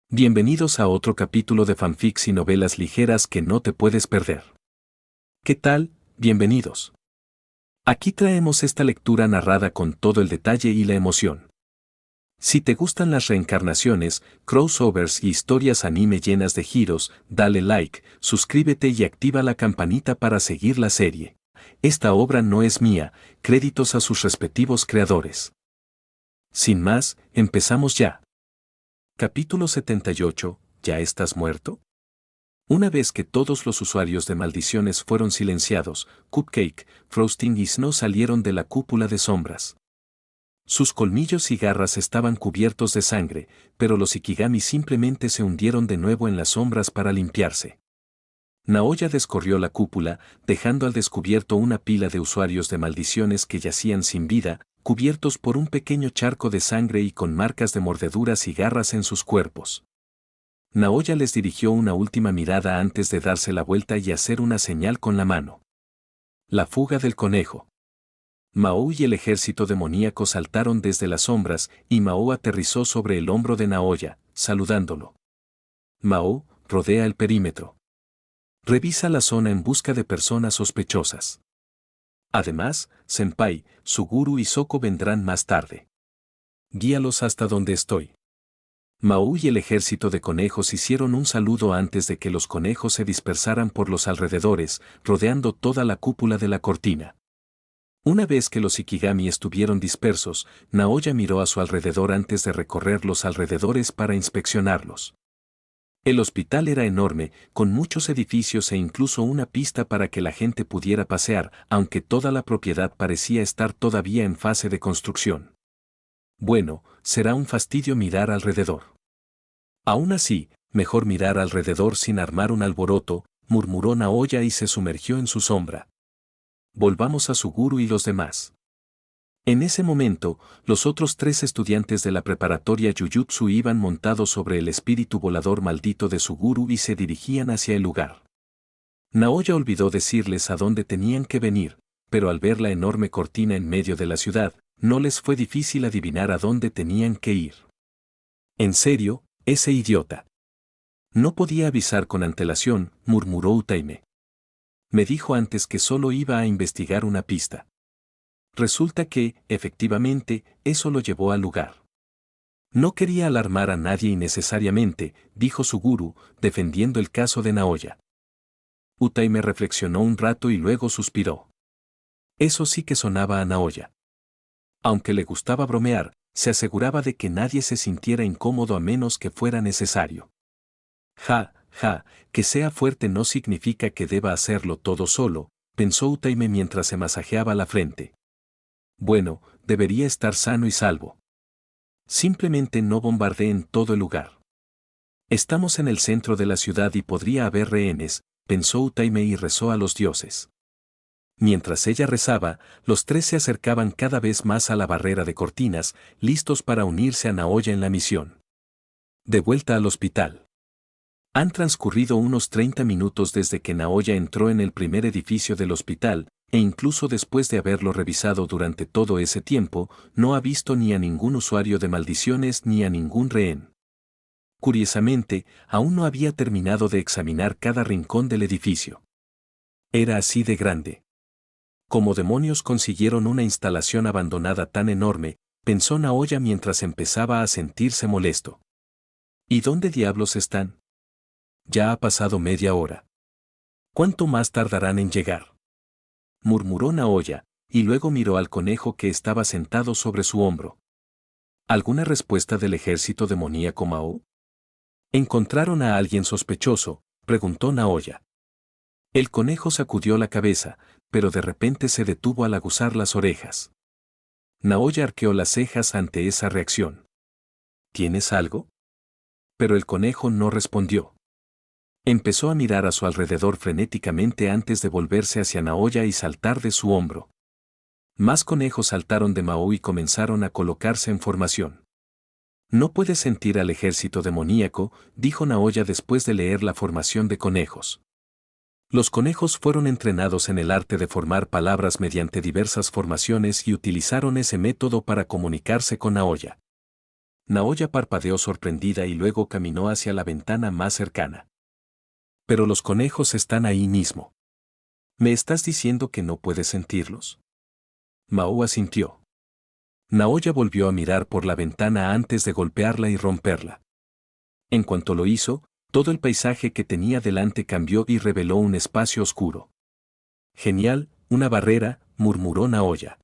Bienvenidos a otro capítulo de fanfics y novelas ligeras que no te puedes perder. ¿Qué tal? Bienvenidos. Aquí traemos esta lectura narrada con todo el detalle y la emoción. Si te gustan las reencarnaciones, crossovers y historias anime llenas de giros, dale like, suscríbete y activa la campanita para seguir la serie. Esta obra no es mía, créditos a sus respectivos creadores. Sin más, empezamos ya. Capítulo 78, ¿ya estás muerto? Una vez que todos los usuarios de maldiciones fueron silenciados, Cupcake, Frosting y Snow salieron de la cúpula de sombras. Sus colmillos y garras estaban cubiertos de sangre, pero los Ikigami simplemente se hundieron de nuevo en las sombras para limpiarse. Naoya descorrió la cúpula, dejando al descubierto una pila de usuarios de maldiciones que yacían sin vida, cubiertos por un pequeño charco de sangre y con marcas de mordeduras y garras en sus cuerpos. Naoya les dirigió una última mirada antes de darse la vuelta y hacer una señal con la mano. La fuga del conejo. Mao y el ejército demoníaco saltaron desde las sombras y Mao aterrizó sobre el hombro de Naoya, saludándolo. Mao, rodea el perímetro. Revisa la zona en busca de personas sospechosas. Además, Senpai, Suguru y Soko vendrán más tarde. Guíalos hasta donde estoy. Mao y el ejército de conejos hicieron un saludo antes de que los conejos se dispersaran por los alrededores, rodeando toda la cúpula de la cortina. Una vez que los Ikigami estuvieron dispersos, Naoya miró a su alrededor antes de recorrer los alrededores para inspeccionarlos. El hospital era enorme, con muchos edificios e incluso una pista para que la gente pudiera pasear, aunque toda la propiedad parecía estar todavía en fase de construcción. Bueno, será un fastidio mirar alrededor. Aún así, mejor mirar alrededor sin armar un alboroto, murmuró Naoya y se sumergió en su sombra. Volvamos a Suguru y los demás. En ese momento, los otros 3 estudiantes de la preparatoria Jujutsu iban montados sobre el espíritu volador maldito de Suguru y se dirigían hacia el lugar. Naoya olvidó decirles a dónde tenían que venir, pero al ver la enorme cortina en medio de la ciudad, no les fue difícil adivinar a dónde tenían que ir. En serio, ese idiota. No podía avisar con antelación, murmuró Utaime. Me dijo antes que solo iba a investigar una pista. Resulta que, efectivamente, eso lo llevó al lugar. No quería alarmar a nadie innecesariamente, dijo Suguru, defendiendo el caso de Naoya. Utaime reflexionó un rato y luego suspiró. Eso sí que sonaba a Naoya. Aunque le gustaba bromear, se aseguraba de que nadie se sintiera incómodo a menos que fuera necesario. Ja, que sea fuerte no significa que deba hacerlo todo solo, pensó Utaime mientras se masajeaba la frente. Bueno, debería estar sano y salvo. Simplemente no bombardeen todo el lugar. Estamos en el centro de la ciudad y podría haber rehenes, pensó Utaime y rezó a los dioses. Mientras ella rezaba, los 3 se acercaban cada vez más a la barrera de cortinas, listos para unirse a Naoya en la misión. De vuelta al hospital. Han transcurrido unos 30 minutos desde que Naoya entró en el primer edificio del hospital, e incluso después de haberlo revisado durante todo ese tiempo, no ha visto ni a ningún usuario de maldiciones ni a ningún rehén. Curiosamente, aún no había terminado de examinar cada rincón del edificio. Era así de grande. ¿Cómo demonios consiguieron una instalación abandonada tan enorme?, pensó Naoya mientras empezaba a sentirse molesto. ¿Y dónde diablos están? Ya ha pasado media hora. ¿Cuánto más tardarán en llegar?, murmuró Naoya, y luego miró al conejo que estaba sentado sobre su hombro. ¿Alguna respuesta del ejército demoníaco Mao? ¿Encontraron a alguien sospechoso?, preguntó Naoya. El conejo sacudió la cabeza, pero de repente se detuvo al aguzar las orejas. Naoya arqueó las cejas ante esa reacción. ¿Tienes algo? Pero el conejo no respondió. Empezó a mirar a su alrededor frenéticamente antes de volverse hacia Naoya y saltar de su hombro. Más conejos saltaron de Mao y comenzaron a colocarse en formación. No puedes sentir al ejército demoníaco, dijo Naoya después de leer la formación de conejos. Los conejos fueron entrenados en el arte de formar palabras mediante diversas formaciones y utilizaron ese método para comunicarse con Naoya. Naoya parpadeó sorprendida y luego caminó hacia la ventana más cercana. Pero los conejos están ahí mismo. ¿Me estás diciendo que no puedes sentirlos? Mao asintió. Naoya volvió a mirar por la ventana antes de golpearla y romperla. En cuanto lo hizo, todo el paisaje que tenía delante cambió y reveló un espacio oscuro. Genial, una barrera, murmuró Naoya.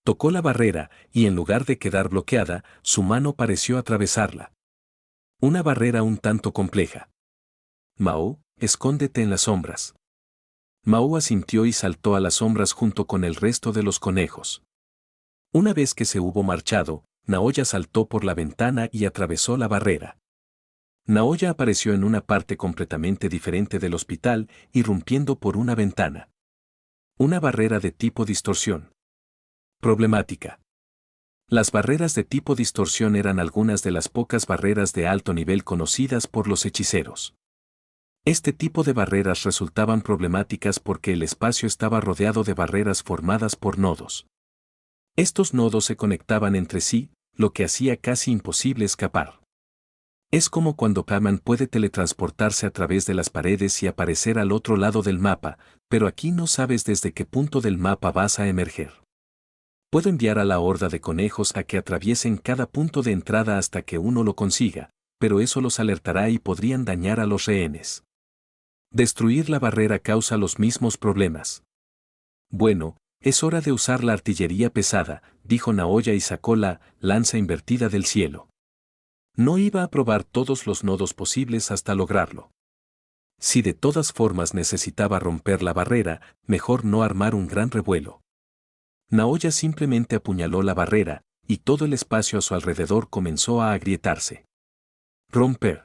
Tocó la barrera, y en lugar de quedar bloqueada, su mano pareció atravesarla. Una barrera un tanto compleja. Mao, escóndete en las sombras. Mao asintió y saltó a las sombras junto con el resto de los conejos. Una vez que se hubo marchado, Naoya saltó por la ventana y atravesó la barrera. Naoya apareció en una parte completamente diferente del hospital, irrumpiendo por una ventana. Una barrera de tipo distorsión. Problemática. Las barreras de tipo distorsión eran algunas de las pocas barreras de alto nivel conocidas por los hechiceros. Este tipo de barreras resultaban problemáticas porque el espacio estaba rodeado de barreras formadas por nodos. Estos nodos se conectaban entre sí, lo que hacía casi imposible escapar. Es como cuando Pac-Man puede teletransportarse a través de las paredes y aparecer al otro lado del mapa, pero aquí no sabes desde qué punto del mapa vas a emerger. Puedo enviar a la horda de conejos a que atraviesen cada punto de entrada hasta que uno lo consiga, pero eso los alertará y podrían dañar a los rehenes. Destruir la barrera causa los mismos problemas. Bueno, es hora de usar la artillería pesada, dijo Naoya y sacó la lanza invertida del cielo. No iba a probar todos los nodos posibles hasta lograrlo. Si de todas formas necesitaba romper la barrera, mejor no armar un gran revuelo. Naoya simplemente apuñaló la barrera, y todo el espacio a su alrededor comenzó a agrietarse. Romper.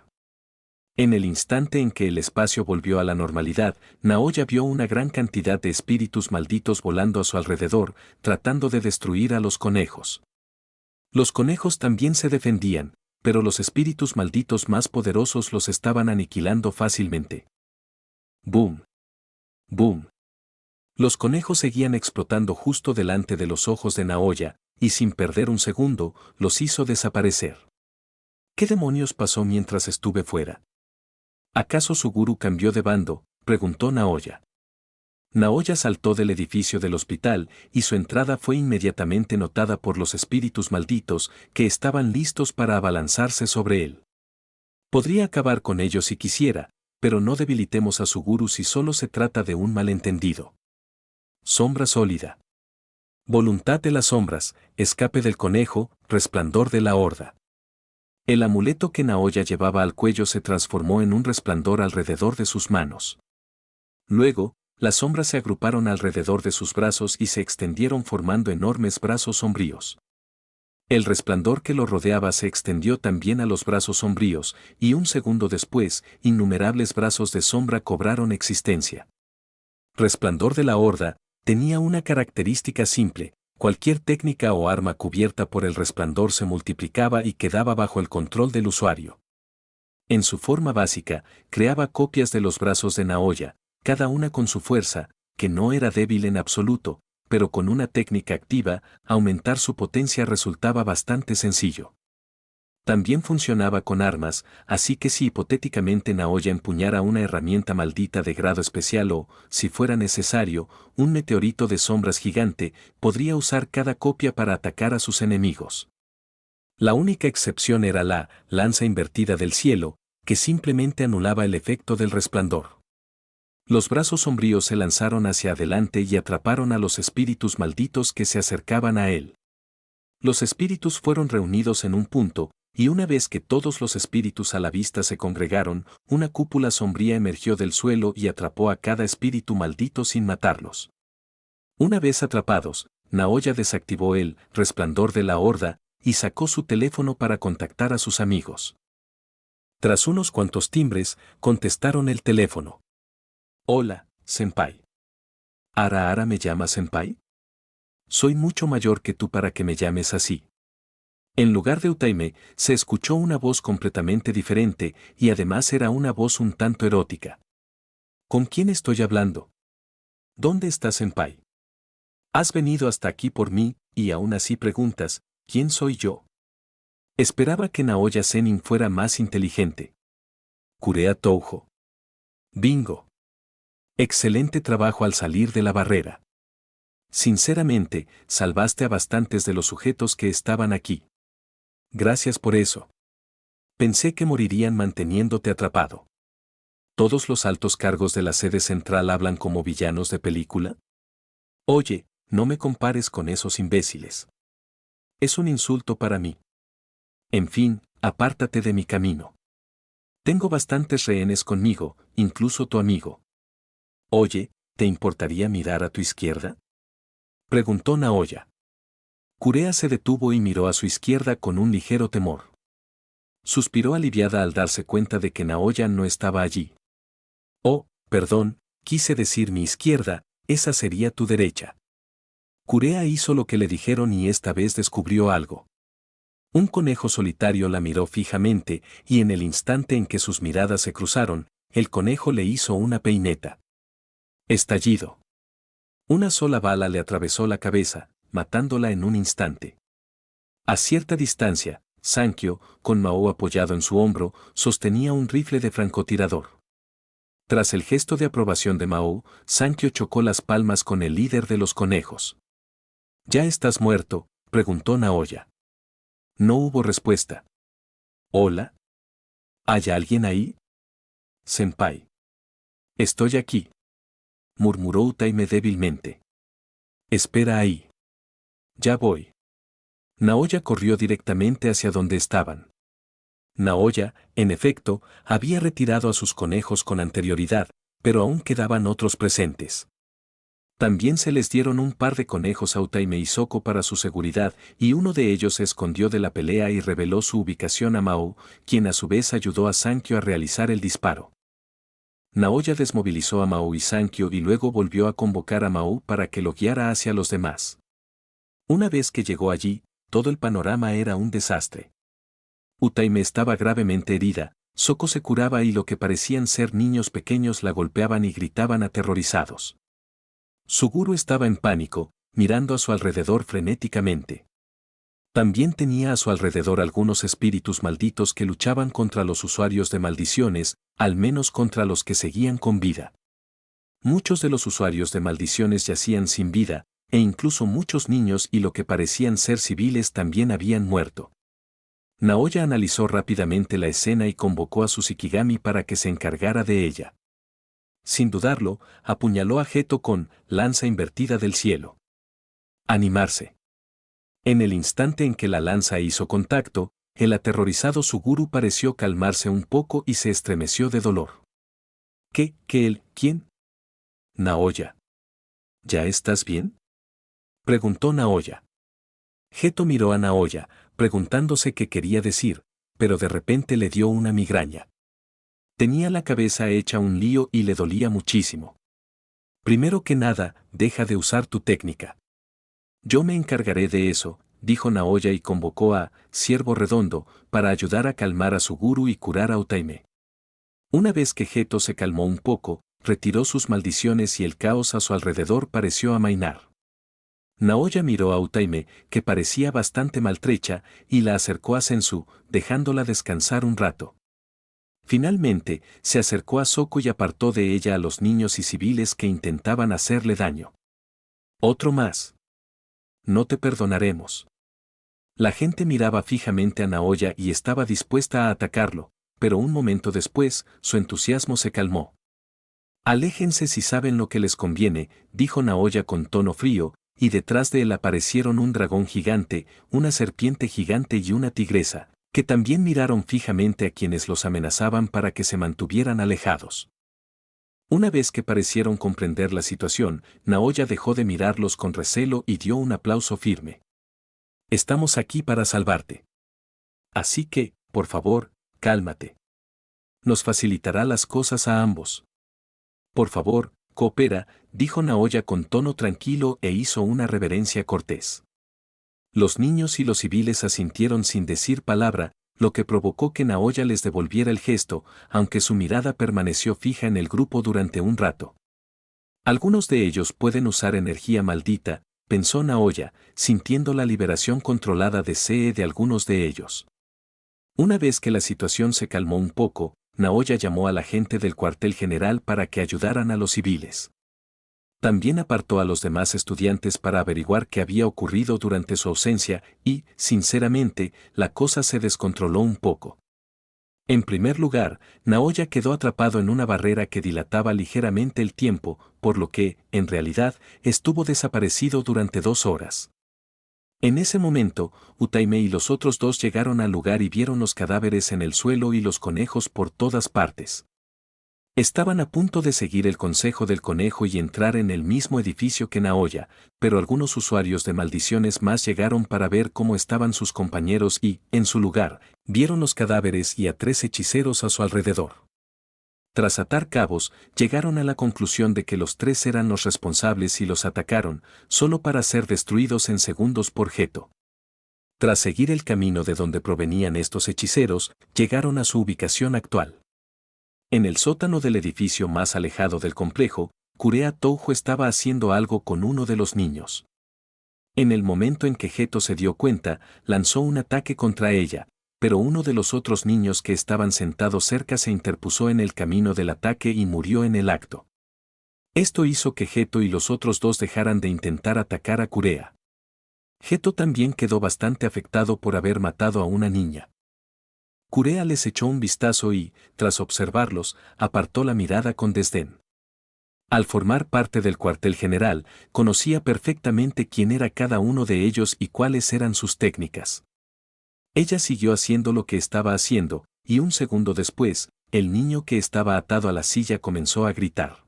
En el instante en que el espacio volvió a la normalidad, Naoya vio una gran cantidad de espíritus malditos volando a su alrededor, tratando de destruir a los conejos. Los conejos también se defendían, pero los espíritus malditos más poderosos los estaban aniquilando fácilmente. ¡Boom! ¡Boom! Los conejos seguían explotando justo delante de los ojos de Naoya, y sin perder un segundo, los hizo desaparecer. ¿Qué demonios pasó mientras estuve fuera? ¿Acaso Suguru cambió de bando?, preguntó Naoya. Naoya saltó del edificio del hospital, y su entrada fue inmediatamente notada por los espíritus malditos, que estaban listos para abalanzarse sobre él. Podría acabar con ellos si quisiera, pero no debilitemos a Suguru si solo se trata de un malentendido. Sombra sólida. Voluntad de las sombras, escape del conejo, resplandor de la horda. El amuleto que Naoya llevaba al cuello se transformó en un resplandor alrededor de sus manos. Luego, las sombras se agruparon alrededor de sus brazos y se extendieron formando enormes brazos sombríos. El resplandor que lo rodeaba se extendió también a los brazos sombríos, y un segundo después, innumerables brazos de sombra cobraron existencia. Resplandor de la horda tenía una característica simple: cualquier técnica o arma cubierta por el resplandor se multiplicaba y quedaba bajo el control del usuario. En su forma básica, creaba copias de los brazos de Naoya, cada una con su fuerza, que no era débil en absoluto, pero con una técnica activa, aumentar su potencia resultaba bastante sencillo. También funcionaba con armas, así que si hipotéticamente Naoya empuñara una herramienta maldita de grado especial o, si fuera necesario, un meteorito de sombras gigante, podría usar cada copia para atacar a sus enemigos. La única excepción era la lanza invertida del cielo, que simplemente anulaba el efecto del resplandor. Los brazos sombríos se lanzaron hacia adelante y atraparon a los espíritus malditos que se acercaban a él. Los espíritus fueron reunidos en un punto, y una vez que todos los espíritus a la vista se congregaron, una cúpula sombría emergió del suelo y atrapó a cada espíritu maldito sin matarlos. Una vez atrapados, Naoya desactivó el resplandor de la horda y sacó su teléfono para contactar a sus amigos. Tras unos cuantos timbres, contestaron el teléfono. Hola, senpai. ¿Ara me llama senpai? Soy mucho mayor que tú para que me llames así. En lugar de Utaime, se escuchó una voz completamente diferente, y además era una voz un tanto erótica. ¿Con quién estoy hablando? ¿Dónde está senpai? Has venido hasta aquí por mí, y aún así preguntas, ¿quién soy yo? Esperaba que Naoya Zenin fuera más inteligente. Kurea Toujo. Bingo. Excelente trabajo al salir de la barrera. Sinceramente, salvaste a bastantes de los sujetos que estaban aquí. Gracias por eso. Pensé que morirían manteniéndote atrapado. ¿Todos los altos cargos de la sede central hablan como villanos de película? Oye, no me compares con esos imbéciles. Es un insulto para mí. En fin, apártate de mi camino. Tengo bastantes rehenes conmigo, incluso tu amigo. Oye, ¿te importaría mirar a tu izquierda? Preguntó Naoya. Kurea se detuvo y miró a su izquierda con un ligero temor. Suspiró aliviada al darse cuenta de que Naoya no estaba allí. Oh, perdón, quise decir mi izquierda, esa sería tu derecha. Kurea hizo lo que le dijeron y esta vez descubrió algo. Un conejo solitario la miró fijamente y en el instante en que sus miradas se cruzaron, el conejo le hizo una peineta. Estallido. Una sola bala le atravesó la cabeza, matándola en un instante. A cierta distancia, Sankyo, con Mao apoyado en su hombro, sostenía un rifle de francotirador. Tras el gesto de aprobación de Mao, Sankyo chocó las palmas con el líder de los conejos. ¿Ya estás muerto?, preguntó Naoya. No hubo respuesta. ¿Hola? ¿Hay alguien ahí? Senpai. Estoy aquí. Murmuró Utaime débilmente. Espera ahí. Ya voy. Naoya corrió directamente hacia donde estaban. Naoya, en efecto, había retirado a sus conejos con anterioridad, pero aún quedaban otros presentes. También se les dieron un par de conejos a Utaime y Soko para su seguridad, y uno de ellos se escondió de la pelea y reveló su ubicación a Mao, quien a su vez ayudó a Sankyo a realizar el disparo. Naoya desmovilizó a Mao y Sankyo y luego volvió a convocar a Mao para que lo guiara hacia los demás. Una vez que llegó allí, todo el panorama era un desastre. Utaime estaba gravemente herida, Soko se curaba y lo que parecían ser niños pequeños la golpeaban y gritaban aterrorizados. Suguru estaba en pánico, mirando a su alrededor frenéticamente. También tenía a su alrededor algunos espíritus malditos que luchaban contra los usuarios de maldiciones, al menos contra los que seguían con vida. Muchos de los usuarios de maldiciones yacían sin vida, e incluso muchos niños y lo que parecían ser civiles también habían muerto. Naoya analizó rápidamente la escena y convocó a su Shikigami para que se encargara de ella. Sin dudarlo, apuñaló a Geto con lanza invertida del cielo. Animarse. En el instante en que la lanza hizo contacto, el aterrorizado Suguru pareció calmarse un poco y se estremeció de dolor. ¿Quién? Naoya. ¿Ya estás bien? Preguntó Naoya. Geto miró a Naoya, preguntándose qué quería decir, pero de repente le dio una migraña. Tenía la cabeza hecha un lío y le dolía muchísimo. Primero que nada, deja de usar tu técnica. Yo me encargaré de eso, dijo Naoya y convocó a Ciervo Redondo para ayudar a calmar a Suguru y curar a Utaime. Una vez que Geto se calmó un poco, retiró sus maldiciones y el caos a su alrededor pareció amainar. Naoya miró a Utaime, que parecía bastante maltrecha, y la acercó a Sensu, dejándola descansar un rato. Finalmente, se acercó a Soko y apartó de ella a los niños y civiles que intentaban hacerle daño. Otro más. No te perdonaremos. La gente miraba fijamente a Naoya y estaba dispuesta a atacarlo, pero un momento después, su entusiasmo se calmó. Aléjense si saben lo que les conviene, dijo Naoya con tono frío, y detrás de él aparecieron un dragón gigante, una serpiente gigante y una tigresa, que también miraron fijamente a quienes los amenazaban para que se mantuvieran alejados. Una vez que parecieron comprender la situación, Naoya dejó de mirarlos con recelo y dio un aplauso firme. Estamos aquí para salvarte. Así que, por favor, cálmate. Nos facilitará las cosas a ambos. Por favor, coopera, dijo Naoya con tono tranquilo e hizo una reverencia cortés. Los niños y los civiles asintieron sin decir palabra, lo que provocó que Naoya les devolviera el gesto, aunque su mirada permaneció fija en el grupo durante un rato. Algunos de ellos pueden usar energía maldita, pensó Naoya, sintiendo la liberación controlada de CE de algunos de ellos. Una vez que la situación se calmó un poco, Naoya llamó a la gente del cuartel general para que ayudaran a los civiles. También apartó a los demás estudiantes para averiguar qué había ocurrido durante su ausencia y, sinceramente, la cosa se descontroló un poco. En primer lugar, Naoya quedó atrapado en una barrera que dilataba ligeramente el tiempo, por lo que, en realidad, estuvo desaparecido durante 2 horas. En ese momento, Utaime y los otros dos llegaron al lugar y vieron los cadáveres en el suelo y los conejos por todas partes. Estaban a punto de seguir el consejo del conejo y entrar en el mismo edificio que Naoya, pero algunos usuarios de maldiciones más llegaron para ver cómo estaban sus compañeros y, en su lugar, vieron los cadáveres y a 3 hechiceros a su alrededor. Tras atar cabos, llegaron a la conclusión de que los 3 eran los responsables y los atacaron, solo para ser destruidos en segundos por Geto. Tras seguir el camino de donde provenían estos hechiceros, llegaron a su ubicación actual. En el sótano del edificio más alejado del complejo, Kurea Toujo estaba haciendo algo con uno de los niños. En el momento en que Geto se dio cuenta, lanzó un ataque contra ella, pero uno de los otros niños que estaban sentados cerca se interpuso en el camino del ataque y murió en el acto. Esto hizo que Geto y los otros dos dejaran de intentar atacar a Kurea. Geto también quedó bastante afectado por haber matado a una niña. Kurea les echó un vistazo y, tras observarlos, apartó la mirada con desdén. Al formar parte del cuartel general, conocía perfectamente quién era cada uno de ellos y cuáles eran sus técnicas. Ella siguió haciendo lo que estaba haciendo, y un segundo después, el niño que estaba atado a la silla comenzó a gritar.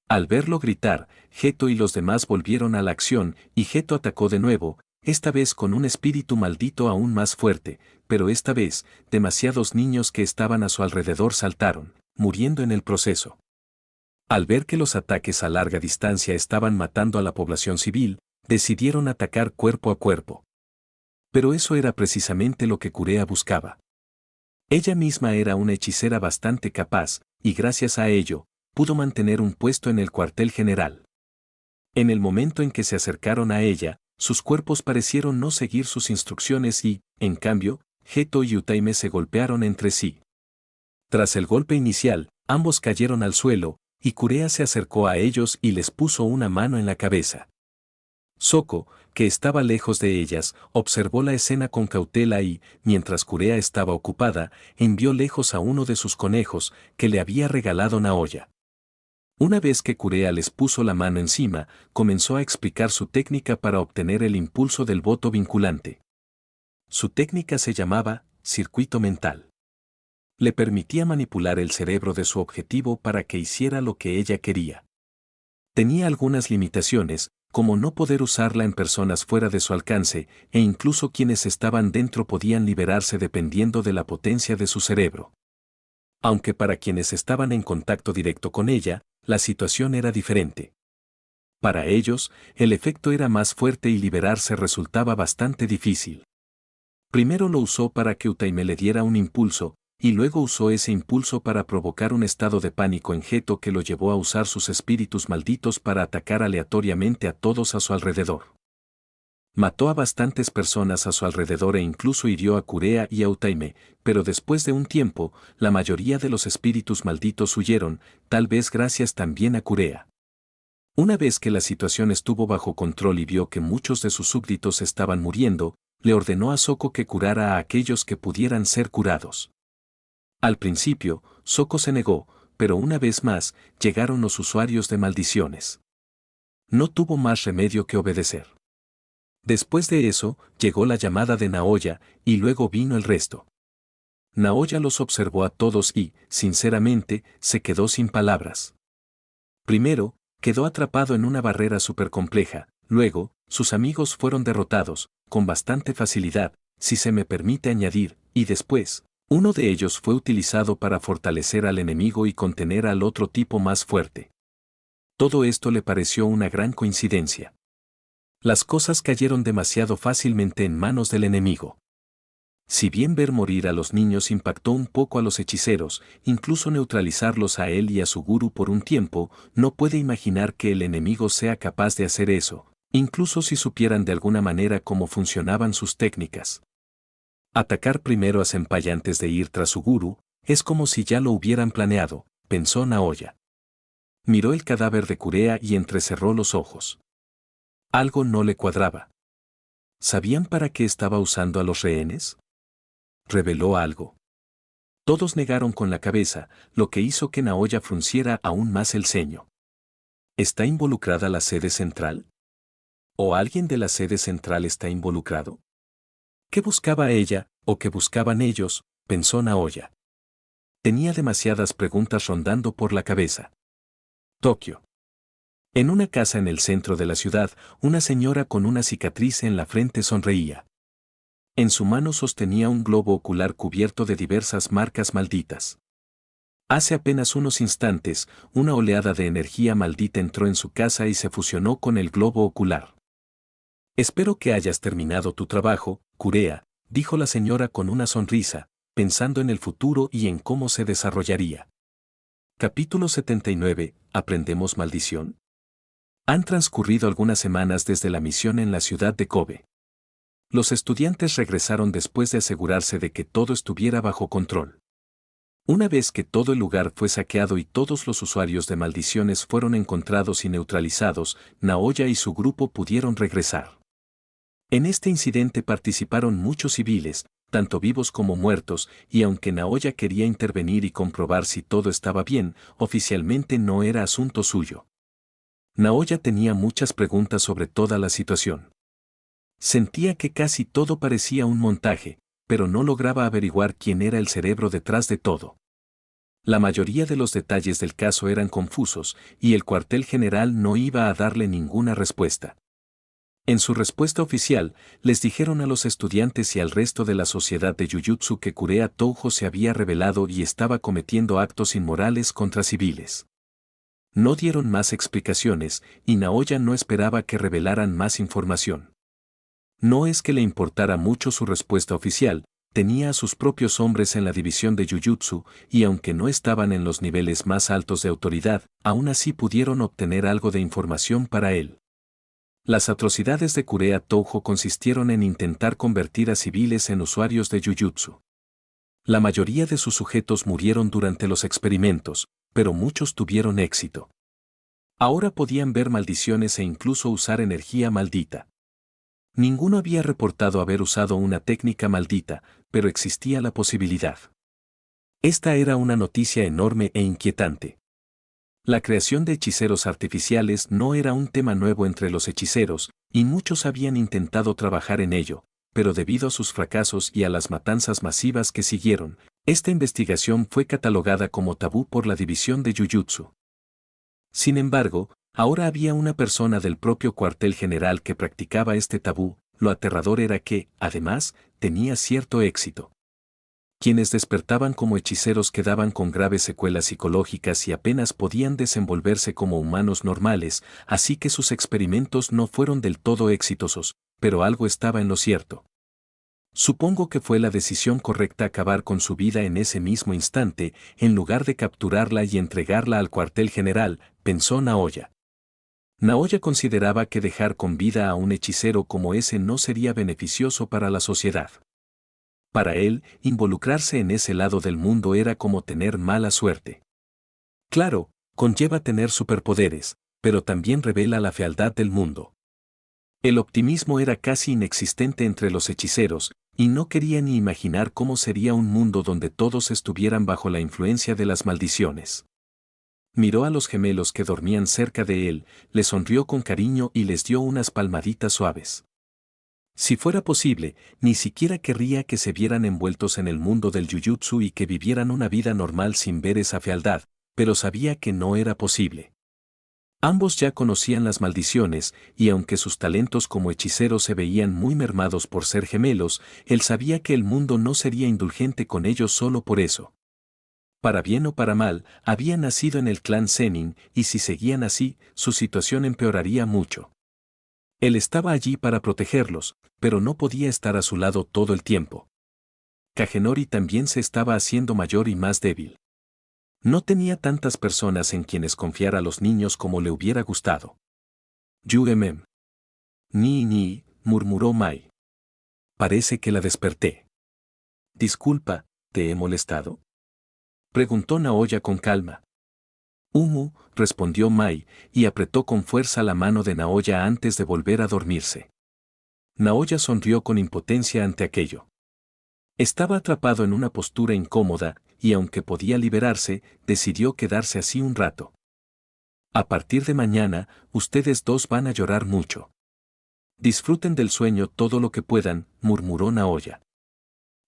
Al verlo gritar, Geto y los demás volvieron a la acción, y Geto atacó de nuevo, esta vez con un espíritu maldito aún más fuerte, pero esta vez, demasiados niños que estaban a su alrededor saltaron, muriendo en el proceso. Al ver que los ataques a larga distancia estaban matando a la población civil, decidieron atacar cuerpo a cuerpo. Pero eso era precisamente lo que Kurea buscaba. Ella misma era una hechicera bastante capaz, y gracias a ello, pudo mantener un puesto en el cuartel general. En el momento en que se acercaron a ella, sus cuerpos parecieron no seguir sus instrucciones y, en cambio, Geto y Utaime se golpearon entre sí. Tras el golpe inicial, ambos cayeron al suelo, y Kurea se acercó a ellos y les puso una mano en la cabeza. Soko, que estaba lejos de ellas, observó la escena con cautela y, mientras Kurea estaba ocupada, envió lejos a uno de sus conejos, que le había regalado Naoya. Una vez que Kurea les puso la mano encima, comenzó a explicar su técnica para obtener el impulso del voto vinculante. Su técnica se llamaba circuito mental. Le permitía manipular el cerebro de su objetivo para que hiciera lo que ella quería. Tenía algunas limitaciones, como no poder usarla en personas fuera de su alcance, e incluso quienes estaban dentro podían liberarse dependiendo de la potencia de su cerebro. Aunque para quienes estaban en contacto directo con ella, la situación era diferente. Para ellos, el efecto era más fuerte y liberarse resultaba bastante difícil. Primero lo usó para que Utaime le diera un impulso, y luego usó ese impulso para provocar un estado de pánico en Geto que lo llevó a usar sus espíritus malditos para atacar aleatoriamente a todos a su alrededor. Mató a bastantes personas a su alrededor e incluso hirió a Kurea y a Utaime, pero después de un tiempo, la mayoría de los espíritus malditos huyeron, tal vez gracias también a Kurea. Una vez que la situación estuvo bajo control y vio que muchos de sus súbditos estaban muriendo, le ordenó a Soko que curara a aquellos que pudieran ser curados. Al principio, Soko se negó, pero una vez más, llegaron los usuarios de maldiciones. No tuvo más remedio que obedecer. Después de eso, llegó la llamada de Naoya, y luego vino el resto. Naoya los observó a todos y, sinceramente, se quedó sin palabras. Primero, quedó atrapado en una barrera supercompleja, luego, sus amigos fueron derrotados, con bastante facilidad, si se me permite añadir, y después, uno de ellos fue utilizado para fortalecer al enemigo y contener al otro tipo más fuerte. Todo esto le pareció una gran coincidencia. Las cosas cayeron demasiado fácilmente en manos del enemigo. Si bien ver morir a los niños impactó un poco a los hechiceros, incluso neutralizarlos a él y a su gurú por un tiempo, no puede imaginar que el enemigo sea capaz de hacer eso, incluso si supieran de alguna manera cómo funcionaban sus técnicas. Atacar primero a Senpai antes de ir tras su gurú, es como si ya lo hubieran planeado, pensó Naoya. Miró el cadáver de Kurea y entrecerró los ojos. Algo no le cuadraba. ¿Sabían para qué estaba usando a los rehenes? Reveló algo. Todos negaron con la cabeza, lo que hizo que Naoya frunciera aún más el ceño. ¿Está involucrada la sede central? ¿O alguien de la sede central está involucrado? ¿Qué buscaba ella, o qué buscaban ellos?, pensó Naoya. Tenía demasiadas preguntas rondando por la cabeza. Tokio. En una casa en el centro de la ciudad, una señora con una cicatriz en la frente sonreía. En su mano sostenía un globo ocular cubierto de diversas marcas malditas. Hace apenas unos instantes, una oleada de energía maldita entró en su casa y se fusionó con el globo ocular. Espero que hayas terminado tu trabajo, Kurea, dijo la señora con una sonrisa, pensando en el futuro y en cómo se desarrollaría. Capítulo 79. ¿Aprendemos maldición? Han transcurrido algunas semanas desde la misión en la ciudad de Kobe. Los estudiantes regresaron después de asegurarse de que todo estuviera bajo control. Una vez que todo el lugar fue saqueado y todos los usuarios de maldiciones fueron encontrados y neutralizados, Naoya y su grupo pudieron regresar. En este incidente participaron muchos civiles, tanto vivos como muertos, y aunque Naoya quería intervenir y comprobar si todo estaba bien, oficialmente no era asunto suyo. Naoya tenía muchas preguntas sobre toda la situación. Sentía que casi todo parecía un montaje, pero no lograba averiguar quién era el cerebro detrás de todo. La mayoría de los detalles del caso eran confusos, y el cuartel general no iba a darle ninguna respuesta. En su respuesta oficial, les dijeron a los estudiantes y al resto de la sociedad de Jujutsu que Kurea Toujo se había rebelado y estaba cometiendo actos inmorales contra civiles. No dieron más explicaciones, y Naoya no esperaba que revelaran más información. No es que le importara mucho su respuesta oficial, tenía a sus propios hombres en la división de Jujutsu, y aunque no estaban en los niveles más altos de autoridad, aún así pudieron obtener algo de información para él. Las atrocidades de Kurea Toujo consistieron en intentar convertir a civiles en usuarios de Jujutsu. La mayoría de sus sujetos murieron durante los experimentos, pero muchos tuvieron éxito. Ahora podían ver maldiciones e incluso usar energía maldita. Ninguno había reportado haber usado una técnica maldita, pero existía la posibilidad. Esta era una noticia enorme e inquietante. La creación de hechiceros artificiales no era un tema nuevo entre los hechiceros, y muchos habían intentado trabajar en ello, pero debido a sus fracasos y a las matanzas masivas que siguieron, esta investigación fue catalogada como tabú por la división de Jujutsu. Sin embargo, ahora había una persona del propio cuartel general que practicaba este tabú. Lo aterrador era que, además, tenía cierto éxito. Quienes despertaban como hechiceros quedaban con graves secuelas psicológicas y apenas podían desenvolverse como humanos normales, así que sus experimentos no fueron del todo exitosos, pero algo estaba en lo cierto. Supongo que fue la decisión correcta acabar con su vida en ese mismo instante, en lugar de capturarla y entregarla al cuartel general, pensó Naoya. Naoya consideraba que dejar con vida a un hechicero como ese no sería beneficioso para la sociedad. Para él, involucrarse en ese lado del mundo era como tener mala suerte. Claro, conlleva tener superpoderes, pero también revela la fealdad del mundo. El optimismo era casi inexistente entre los hechiceros, y no quería ni imaginar cómo sería un mundo donde todos estuvieran bajo la influencia de las maldiciones. Miró a los gemelos que dormían cerca de él, les sonrió con cariño y les dio unas palmaditas suaves. Si fuera posible, ni siquiera querría que se vieran envueltos en el mundo del Jujutsu y que vivieran una vida normal sin ver esa fealdad, pero sabía que no era posible. Ambos ya conocían las maldiciones, y aunque sus talentos como hechiceros se veían muy mermados por ser gemelos, él sabía que el mundo no sería indulgente con ellos solo por eso. Para bien o para mal, habían nacido en el clan Zenin, y si seguían así, su situación empeoraría mucho. Él estaba allí para protegerlos, pero no podía estar a su lado todo el tiempo. Kagenori también se estaba haciendo mayor y más débil. No tenía tantas personas en quienes confiar a los niños como le hubiera gustado. Yugemem. Ni, murmuró Mai. Parece que la desperté. Disculpa, ¿te he molestado?, preguntó Naoya con calma. Respondió Mai, y apretó con fuerza la mano de Naoya antes de volver a dormirse. Naoya sonrió con impotencia ante aquello. Estaba atrapado en una postura incómoda, y aunque podía liberarse, decidió quedarse así un rato. A partir de mañana, ustedes dos van a llorar mucho. Disfruten del sueño todo lo que puedan, murmuró Naoya.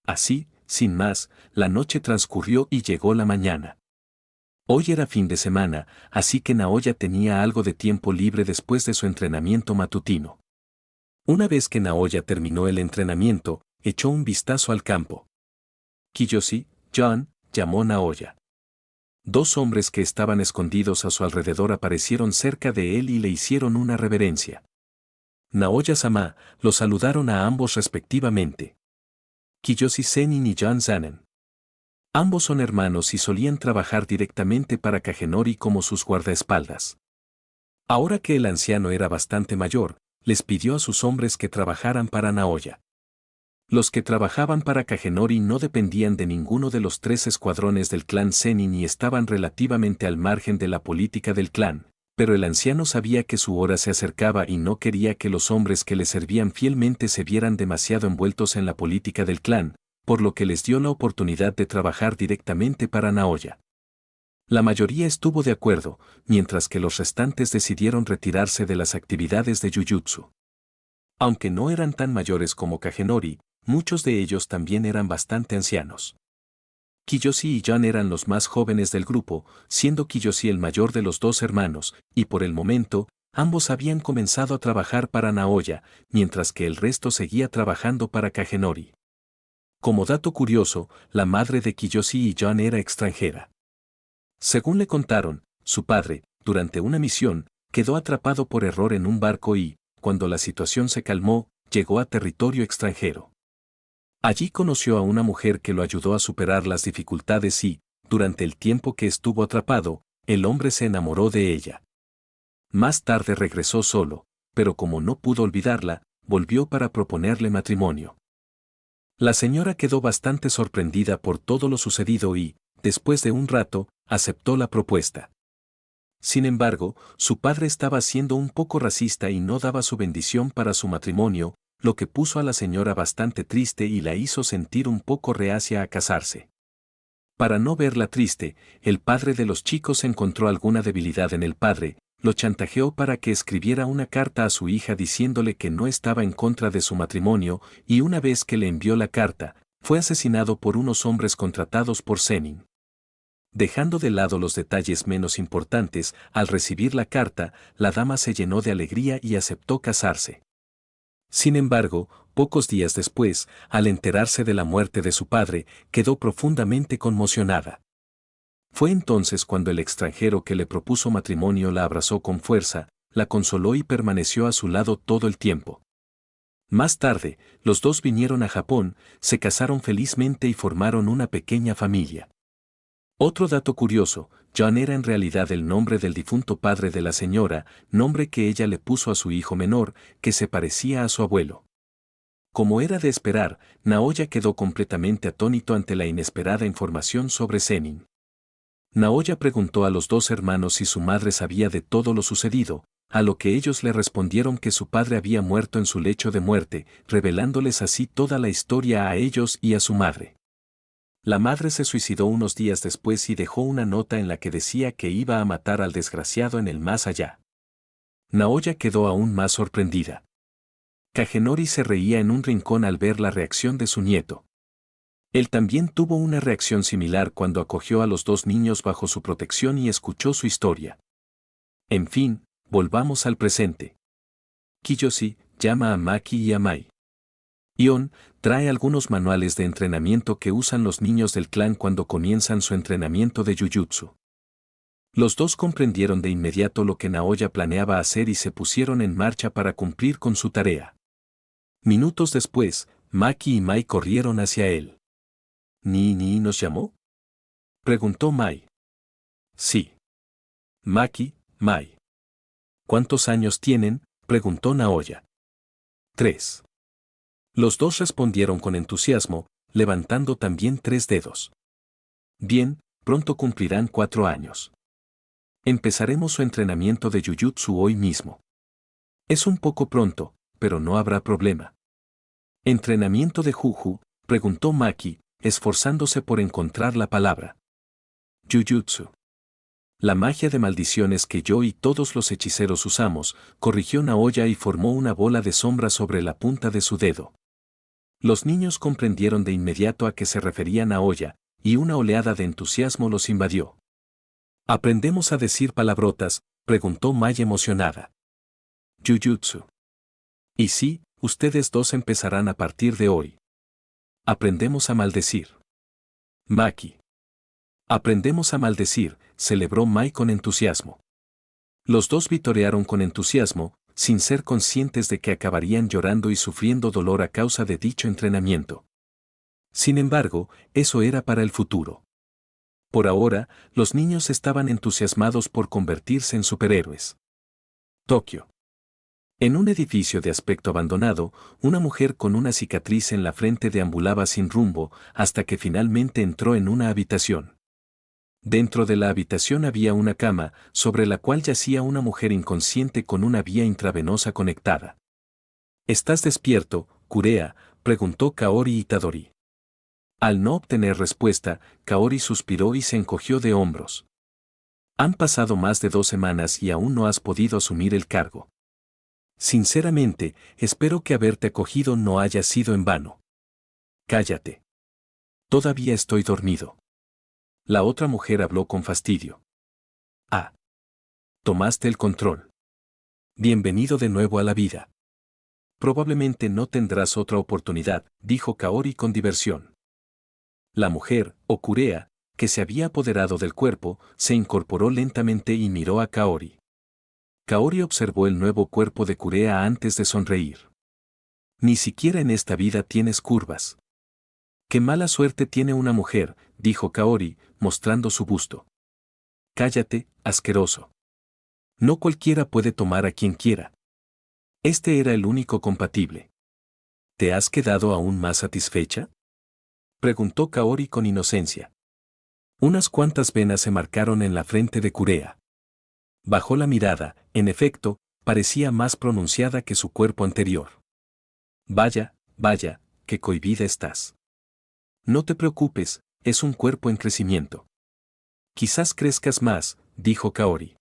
Así, sin más, la noche transcurrió y llegó la mañana. Hoy era fin de semana, así que Naoya tenía algo de tiempo libre después de su entrenamiento matutino. Una vez que Naoya terminó el entrenamiento, echó un vistazo al campo. Kiyoshi, John, llamó Naoya. Dos hombres que estaban escondidos a su alrededor aparecieron cerca de él y le hicieron una reverencia. Naoya-sama, los saludaron a ambos respectivamente. Kiyoshi Zenin y John Zanen. Ambos son hermanos y solían trabajar directamente para Kagenori como sus guardaespaldas. Ahora que el anciano era bastante mayor, les pidió a sus hombres que trabajaran para Naoya. Los que trabajaban para Kagenori no dependían de ninguno de los 3 escuadrones del clan Zenin y estaban relativamente al margen de la política del clan, pero el anciano sabía que su hora se acercaba y no quería que los hombres que le servían fielmente se vieran demasiado envueltos en la política del clan, por lo que les dio la oportunidad de trabajar directamente para Naoya. La mayoría estuvo de acuerdo, mientras que los restantes decidieron retirarse de las actividades de Jujutsu. Aunque no eran tan mayores como Kagenori, muchos de ellos también eran bastante ancianos. Kiyoshi y John eran los más jóvenes del grupo, siendo Kiyoshi el mayor de los dos hermanos, y por el momento, ambos habían comenzado a trabajar para Naoya, mientras que el resto seguía trabajando para Kagenori. Como dato curioso, la madre de Kiyoshi y John era extranjera. Según le contaron, su padre, durante una misión, quedó atrapado por error en un barco y, cuando la situación se calmó, llegó a territorio extranjero. Allí conoció a una mujer que lo ayudó a superar las dificultades y, durante el tiempo que estuvo atrapado, el hombre se enamoró de ella. Más tarde regresó solo, pero como no pudo olvidarla, volvió para proponerle matrimonio. La señora quedó bastante sorprendida por todo lo sucedido y, después de un rato, aceptó la propuesta. Sin embargo, su padre estaba siendo un poco racista y no daba su bendición para su matrimonio, lo que puso a la señora bastante triste y la hizo sentir un poco reacia a casarse. Para no verla triste, el padre de los chicos encontró alguna debilidad en el padre, lo chantajeó para que escribiera una carta a su hija diciéndole que no estaba en contra de su matrimonio, y una vez que le envió la carta, fue asesinado por unos hombres contratados por Zenin. Dejando de lado los detalles menos importantes, al recibir la carta, la dama se llenó de alegría y aceptó casarse. Sin embargo, pocos días después, al enterarse de la muerte de su padre, quedó profundamente conmocionada. Fue entonces cuando el extranjero que le propuso matrimonio la abrazó con fuerza, la consoló y permaneció a su lado todo el tiempo. Más tarde, los dos vinieron a Japón, se casaron felizmente y formaron una pequeña familia. Otro dato curioso, John era en realidad el nombre del difunto padre de la señora, nombre que ella le puso a su hijo menor, que se parecía a su abuelo. Como era de esperar, Naoya quedó completamente atónito ante la inesperada información sobre Zenin. Naoya preguntó a los dos hermanos si su madre sabía de todo lo sucedido, a lo que ellos le respondieron que su padre había muerto en su lecho de muerte, revelándoles así toda la historia a ellos y a su madre. La madre se suicidó unos días después y dejó una nota en la que decía que iba a matar al desgraciado en el más allá. Naoya quedó aún más sorprendida. Kagenori se reía en un rincón al ver la reacción de su nieto. Él también tuvo una reacción similar cuando acogió a los dos niños bajo su protección y escuchó su historia. En fin, volvamos al presente. Kiyoshi llama a Maki y a Mai. Ion trae algunos manuales de entrenamiento que usan los niños del clan cuando comienzan su entrenamiento de Jujutsu. Los dos comprendieron de inmediato lo que Naoya planeaba hacer y se pusieron en marcha para cumplir con su tarea. Minutos después, Maki y Mai corrieron hacia él. ¿Ni nos llamó?, preguntó Mai. Sí. Mai. ¿Cuántos años tienen?, preguntó Naoya. 3. Los dos respondieron con entusiasmo, levantando también 3 dedos. Bien, pronto cumplirán 4 años. Empezaremos su entrenamiento de Jujutsu hoy mismo. Es un poco pronto, pero no habrá problema. ¿Entrenamiento de Juju?, preguntó Maki, esforzándose por encontrar la palabra. Jujutsu. La magia de maldiciones que yo y todos los hechiceros usamos, corrigió Naoya y formó una bola de sombra sobre la punta de su dedo. Los niños comprendieron de inmediato a qué se refería Naoya, y una oleada de entusiasmo los invadió. ¿Aprendemos a decir palabrotas?, preguntó Mai emocionada. Jujutsu. Y sí, ustedes dos empezarán a partir de hoy. Aprendemos a maldecir. Maki. Aprendemos a maldecir, celebró Mai con entusiasmo. Los dos vitorearon con entusiasmo, sin ser conscientes de que acabarían llorando y sufriendo dolor a causa de dicho entrenamiento. Sin embargo, eso era para el futuro. Por ahora, los niños estaban entusiasmados por convertirse en superhéroes. Tokio. En un edificio de aspecto abandonado, una mujer con una cicatriz en la frente deambulaba sin rumbo, hasta que finalmente entró en una habitación. Dentro de la habitación había una cama, sobre la cual yacía una mujer inconsciente con una vía intravenosa conectada. ¿Estás despierto, Kurea?, preguntó Kaori Itadori. Al no obtener respuesta, Kaori suspiró y se encogió de hombros. Han pasado más de 2 semanas y aún no has podido asumir el cargo. Sinceramente, espero que haberte acogido no haya sido en vano. Cállate. Todavía estoy dormido. La otra mujer habló con fastidio. Ah. Tomaste el control. Bienvenido de nuevo a la vida. Probablemente no tendrás otra oportunidad, dijo Kaori con diversión. La mujer, o Kurea, que se había apoderado del cuerpo, se incorporó lentamente y miró a Kaori. Kaori observó el nuevo cuerpo de Kurea antes de sonreír. Ni siquiera en esta vida tienes curvas. Qué mala suerte tiene una mujer, dijo Kaori, mostrando su busto. Cállate, asqueroso. No cualquiera puede tomar a quien quiera. Este era el único compatible. ¿Te has quedado aún más satisfecha?, preguntó Kaori con inocencia. Unas cuantas venas se marcaron en la frente de Kurea. Bajó la mirada, en efecto, parecía más pronunciada que su cuerpo anterior. Vaya, vaya, qué cohibida estás. No te preocupes, es un cuerpo en crecimiento. Quizás crezcas más, dijo Kaori.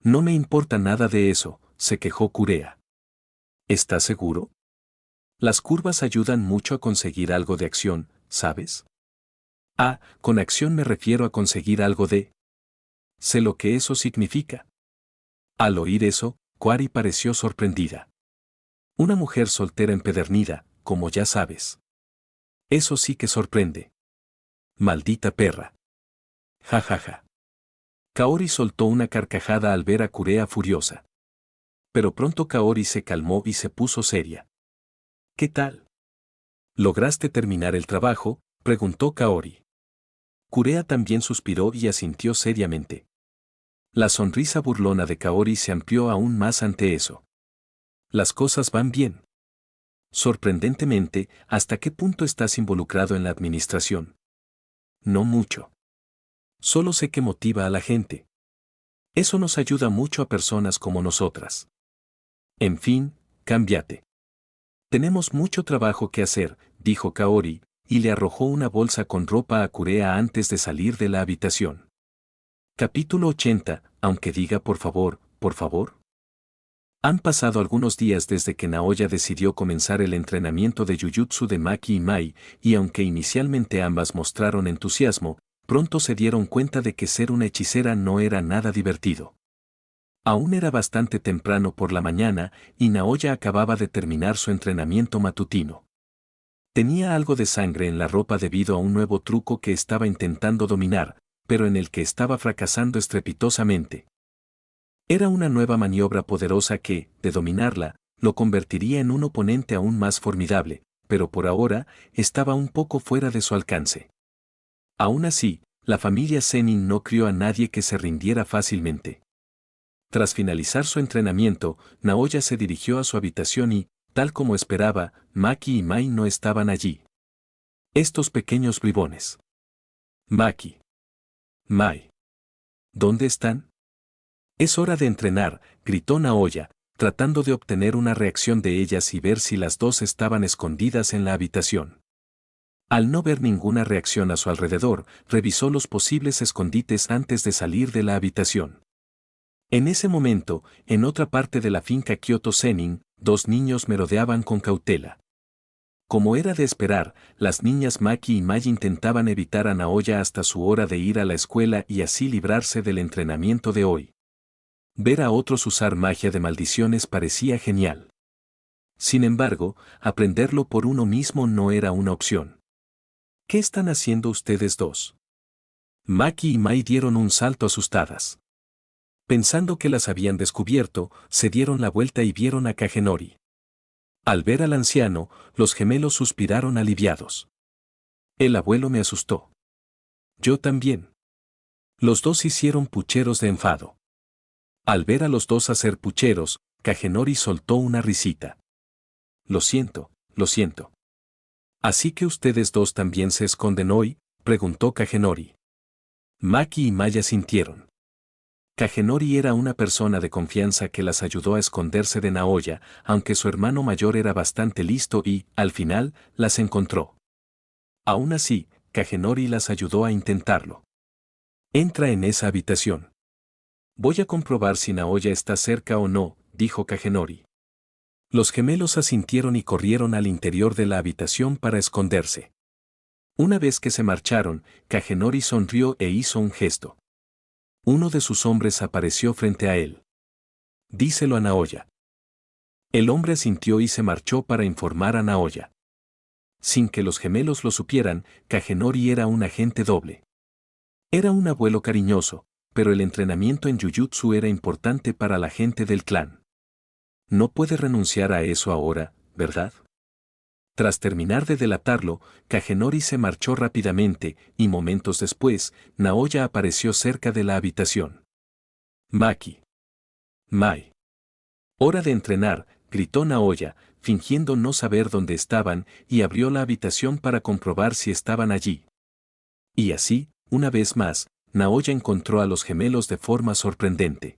No me importa nada de eso, se quejó Kurea. ¿Estás seguro? Las curvas ayudan mucho a conseguir algo de acción, ¿sabes? Ah, con acción me refiero a conseguir algo de... Sé lo que eso significa. Al oír eso, Kaori pareció sorprendida. Una mujer soltera empedernida, como ya sabes. Eso sí que sorprende. Maldita perra. Ja ja ja. Kaori soltó una carcajada al ver a Kurea furiosa. Pero pronto Kaori se calmó y se puso seria. ¿Qué tal? ¿Lograste terminar el trabajo?, preguntó Kaori. Kurea también suspiró y asintió seriamente. La sonrisa burlona de Kaori se amplió aún más ante eso. Las cosas van bien. Sorprendentemente, ¿hasta qué punto estás involucrado en la administración? No mucho. Solo sé que motiva a la gente. Eso nos ayuda mucho a personas como nosotras. En fin, cámbiate. Tenemos mucho trabajo que hacer, dijo Kaori, y le arrojó una bolsa con ropa a Kurea antes de salir de la habitación. Capítulo 80, aunque diga por favor, por favor. Han pasado algunos días desde que Naoya decidió comenzar el entrenamiento de Jujutsu de Maki y Mai, y aunque inicialmente ambas mostraron entusiasmo, pronto se dieron cuenta de que ser una hechicera no era nada divertido. Aún era bastante temprano por la mañana, y Naoya acababa de terminar su entrenamiento matutino. Tenía algo de sangre en la ropa debido a un nuevo truco que estaba intentando dominar, pero en el que estaba fracasando estrepitosamente. Era una nueva maniobra poderosa que, de dominarla, lo convertiría en un oponente aún más formidable, pero por ahora, estaba un poco fuera de su alcance. Aún así, la familia Zenin no crió a nadie que se rindiera fácilmente. Tras finalizar su entrenamiento, Naoya se dirigió a su habitación y, tal como esperaba, Maki y Mai no estaban allí. Estos pequeños bribones. Maki. Mai. ¿Dónde están? Es hora de entrenar, gritó Naoya, tratando de obtener una reacción de ellas y ver si las dos estaban escondidas en la habitación. Al no ver ninguna reacción a su alrededor, revisó los posibles escondites antes de salir de la habitación. En ese momento, en otra parte de la finca Kyoto Zenin, dos niños merodeaban con cautela. Como era de esperar, las niñas Maki y Mai intentaban evitar a Naoya hasta su hora de ir a la escuela y así librarse del entrenamiento de hoy. Ver a otros usar magia de maldiciones parecía genial. Sin embargo, aprenderlo por uno mismo no era una opción. ¿Qué están haciendo ustedes dos? Maki y Mai dieron un salto asustadas. Pensando que las habían descubierto, se dieron la vuelta y vieron a Kagenori. Al ver al anciano, los gemelos suspiraron aliviados. El abuelo me asustó. Yo también. Los dos hicieron pucheros de enfado. Al ver a los dos hacer pucheros, Kagenori soltó una risita. Lo siento, lo siento. ¿Así que ustedes dos también se esconden hoy?, preguntó Kagenori. Maki y Maya sintieron. Kagenori era una persona de confianza que las ayudó a esconderse de Naoya, aunque su hermano mayor era bastante listo y, al final, las encontró. Aún así, Kagenori las ayudó a intentarlo. Entra en esa habitación. Voy a comprobar si Naoya está cerca o no, dijo Kagenori. Los gemelos asintieron y corrieron al interior de la habitación para esconderse. Una vez que se marcharon, Kagenori sonrió e hizo un gesto. Uno de sus hombres apareció frente a él. Díselo a Naoya. El hombre asintió y se marchó para informar a Naoya. Sin que los gemelos lo supieran, Kagenori era un agente doble. Era un abuelo cariñoso, pero el entrenamiento en Jujutsu era importante para la gente del clan. No puede renunciar a eso ahora, ¿verdad? Tras terminar de delatarlo, Kagenori se marchó rápidamente y momentos después, Naoya apareció cerca de la habitación. Maki. Mai. Hora de entrenar, gritó Naoya, fingiendo no saber dónde estaban, y abrió la habitación para comprobar si estaban allí. Y así, una vez más, Naoya encontró a los gemelos de forma sorprendente.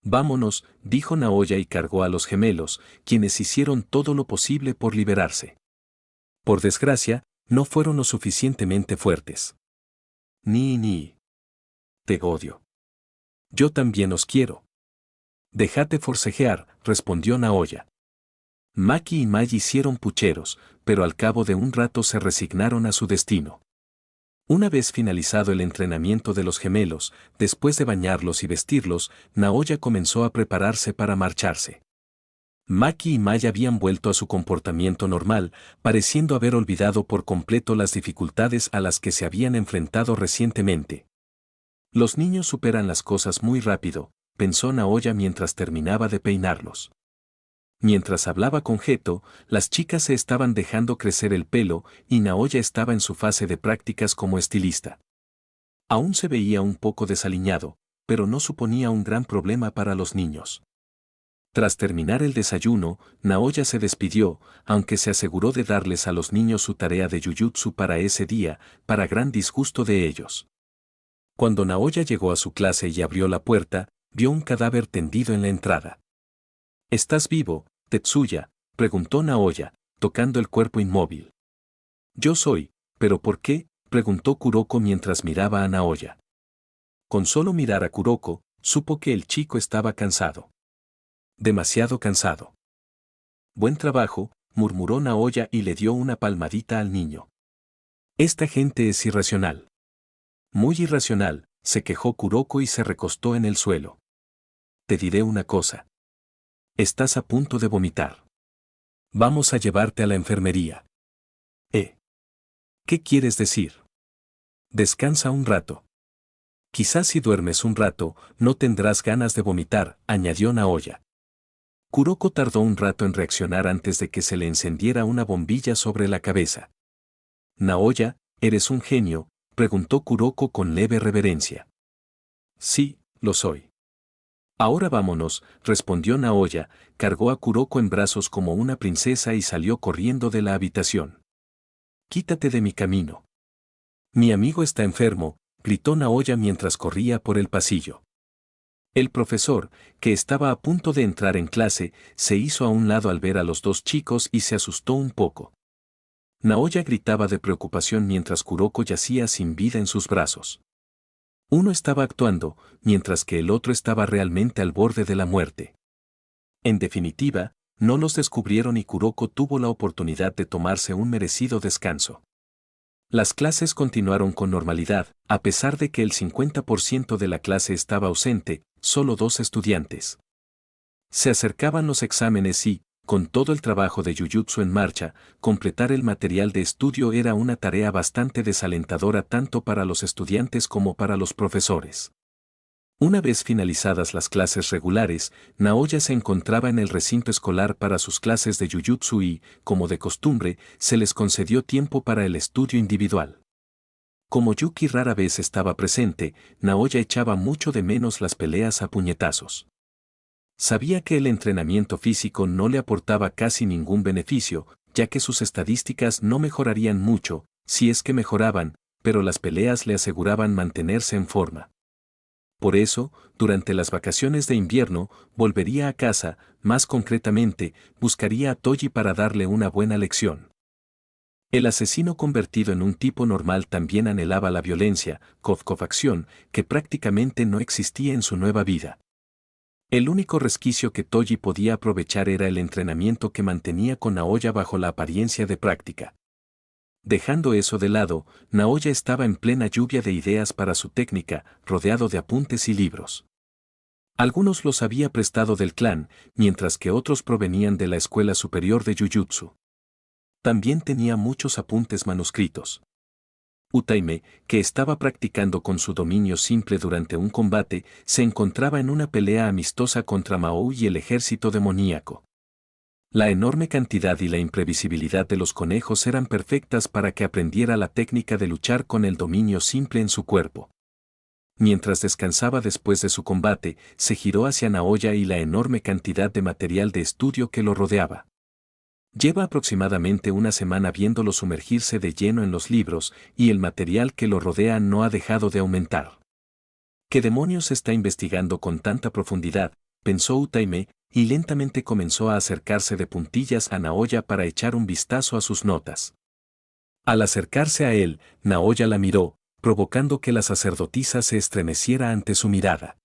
Vámonos, dijo Naoya y cargó a los gemelos, quienes hicieron todo lo posible por liberarse. Por desgracia, no fueron lo suficientemente fuertes. Ni. Te odio. Yo también os quiero. Déjate forcejear, respondió Naoya. Maki y Mai hicieron pucheros, pero al cabo de un rato se resignaron a su destino. Una vez finalizado el entrenamiento de los gemelos, después de bañarlos y vestirlos, Naoya comenzó a prepararse para marcharse. Maki y Mai habían vuelto a su comportamiento normal, pareciendo haber olvidado por completo las dificultades a las que se habían enfrentado recientemente. Los niños superan las cosas muy rápido, pensó Naoya mientras terminaba de peinarlos. Mientras hablaba con Geto, las chicas se estaban dejando crecer el pelo y Naoya estaba en su fase de prácticas como estilista. Aún se veía un poco desaliñado, pero no suponía un gran problema para los niños. Tras terminar el desayuno, Naoya se despidió, aunque se aseguró de darles a los niños su tarea de Jujutsu para ese día, para gran disgusto de ellos. Cuando Naoya llegó a su clase y abrió la puerta, vio un cadáver tendido en la entrada. ¿Estás vivo, Tetsuya?, preguntó Naoya, tocando el cuerpo inmóvil. Yo soy, ¿pero por qué?, preguntó Kuroko mientras miraba a Naoya. Con solo mirar a Kuroko, supo que el chico estaba cansado. Demasiado cansado. Buen trabajo, murmuró Naoya y le dio una palmadita al niño. Esta gente es irracional. Muy irracional, se quejó Kuroko y se recostó en el suelo. Te diré una cosa. Estás a punto de vomitar. Vamos a llevarte a la enfermería. ¿Qué quieres decir? Descansa un rato. Quizás si duermes un rato, no tendrás ganas de vomitar, añadió Naoya. Kuroko tardó un rato en reaccionar antes de que se le encendiera una bombilla sobre la cabeza. Naoya, ¿eres un genio?, preguntó Kuroko con leve reverencia. Sí, lo soy. Ahora vámonos, respondió Naoya, cargó a Kuroko en brazos como una princesa y salió corriendo de la habitación. Quítate de mi camino. Mi amigo está enfermo, gritó Naoya mientras corría por el pasillo. El profesor, que estaba a punto de entrar en clase, se hizo a un lado al ver a los dos chicos y se asustó un poco. Naoya gritaba de preocupación mientras Kuroko yacía sin vida en sus brazos. Uno estaba actuando, mientras que el otro estaba realmente al borde de la muerte. En definitiva, no los descubrieron y Kuroko tuvo la oportunidad de tomarse un merecido descanso. Las clases continuaron con normalidad, a pesar de que el 50% de la clase estaba ausente, solo 2 estudiantes. Se acercaban los exámenes y, con todo el trabajo de Jujutsu en marcha, completar el material de estudio era una tarea bastante desalentadora tanto para los estudiantes como para los profesores. Una vez finalizadas las clases regulares, Naoya se encontraba en el recinto escolar para sus clases de Jujutsu y, como de costumbre, se les concedió tiempo para el estudio individual. Como Yuki rara vez estaba presente, Naoya echaba mucho de menos las peleas a puñetazos. Sabía que el entrenamiento físico no le aportaba casi ningún beneficio, ya que sus estadísticas no mejorarían mucho, si es que mejoraban, pero las peleas le aseguraban mantenerse en forma. Por eso, durante las vacaciones de invierno, volvería a casa, más concretamente, buscaría a Toji para darle una buena lección. El asesino convertido en un tipo normal también anhelaba la violencia, cofacción, que prácticamente no existía en su nueva vida. El único resquicio que Toji podía aprovechar era el entrenamiento que mantenía con Naoya bajo la apariencia de práctica. Dejando eso de lado, Naoya estaba en plena lluvia de ideas para su técnica, rodeado de apuntes y libros. Algunos los había prestado del clan, mientras que otros provenían de la Escuela Superior de Jujutsu. También tenía muchos apuntes manuscritos. Utaime, que estaba practicando con su dominio simple durante un combate, se encontraba en una pelea amistosa contra Mao y el ejército demoníaco. La enorme cantidad y la imprevisibilidad de los conejos eran perfectas para que aprendiera la técnica de luchar con el dominio simple en su cuerpo. Mientras descansaba después de su combate, se giró hacia Naoya y la enorme cantidad de material de estudio que lo rodeaba. Lleva aproximadamente una semana viéndolo sumergirse de lleno en los libros, y el material que lo rodea no ha dejado de aumentar. ¿Qué demonios está investigando con tanta profundidad?, pensó Utaime, y lentamente comenzó a acercarse de puntillas a Naoya para echar un vistazo a sus notas. Al acercarse a él, Naoya la miró, provocando que la sacerdotisa se estremeciera ante su mirada.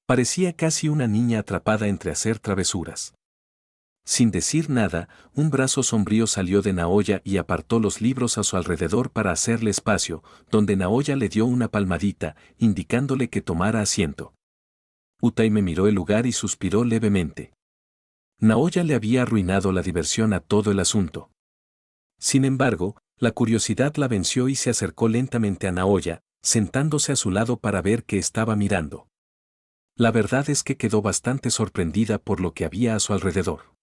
Parecía casi una niña atrapada entre hacer travesuras. Sin decir nada, un brazo sombrío salió de Naoya y apartó los libros a su alrededor para hacerle espacio, donde Naoya le dio una palmadita, indicándole que tomara asiento. Utaime miró el lugar y suspiró levemente. Naoya le había arruinado la diversión a todo el asunto. Sin embargo, la curiosidad la venció y se acercó lentamente a Naoya, sentándose a su lado para ver qué estaba mirando. La verdad es que quedó bastante sorprendida por lo que había a su alrededor.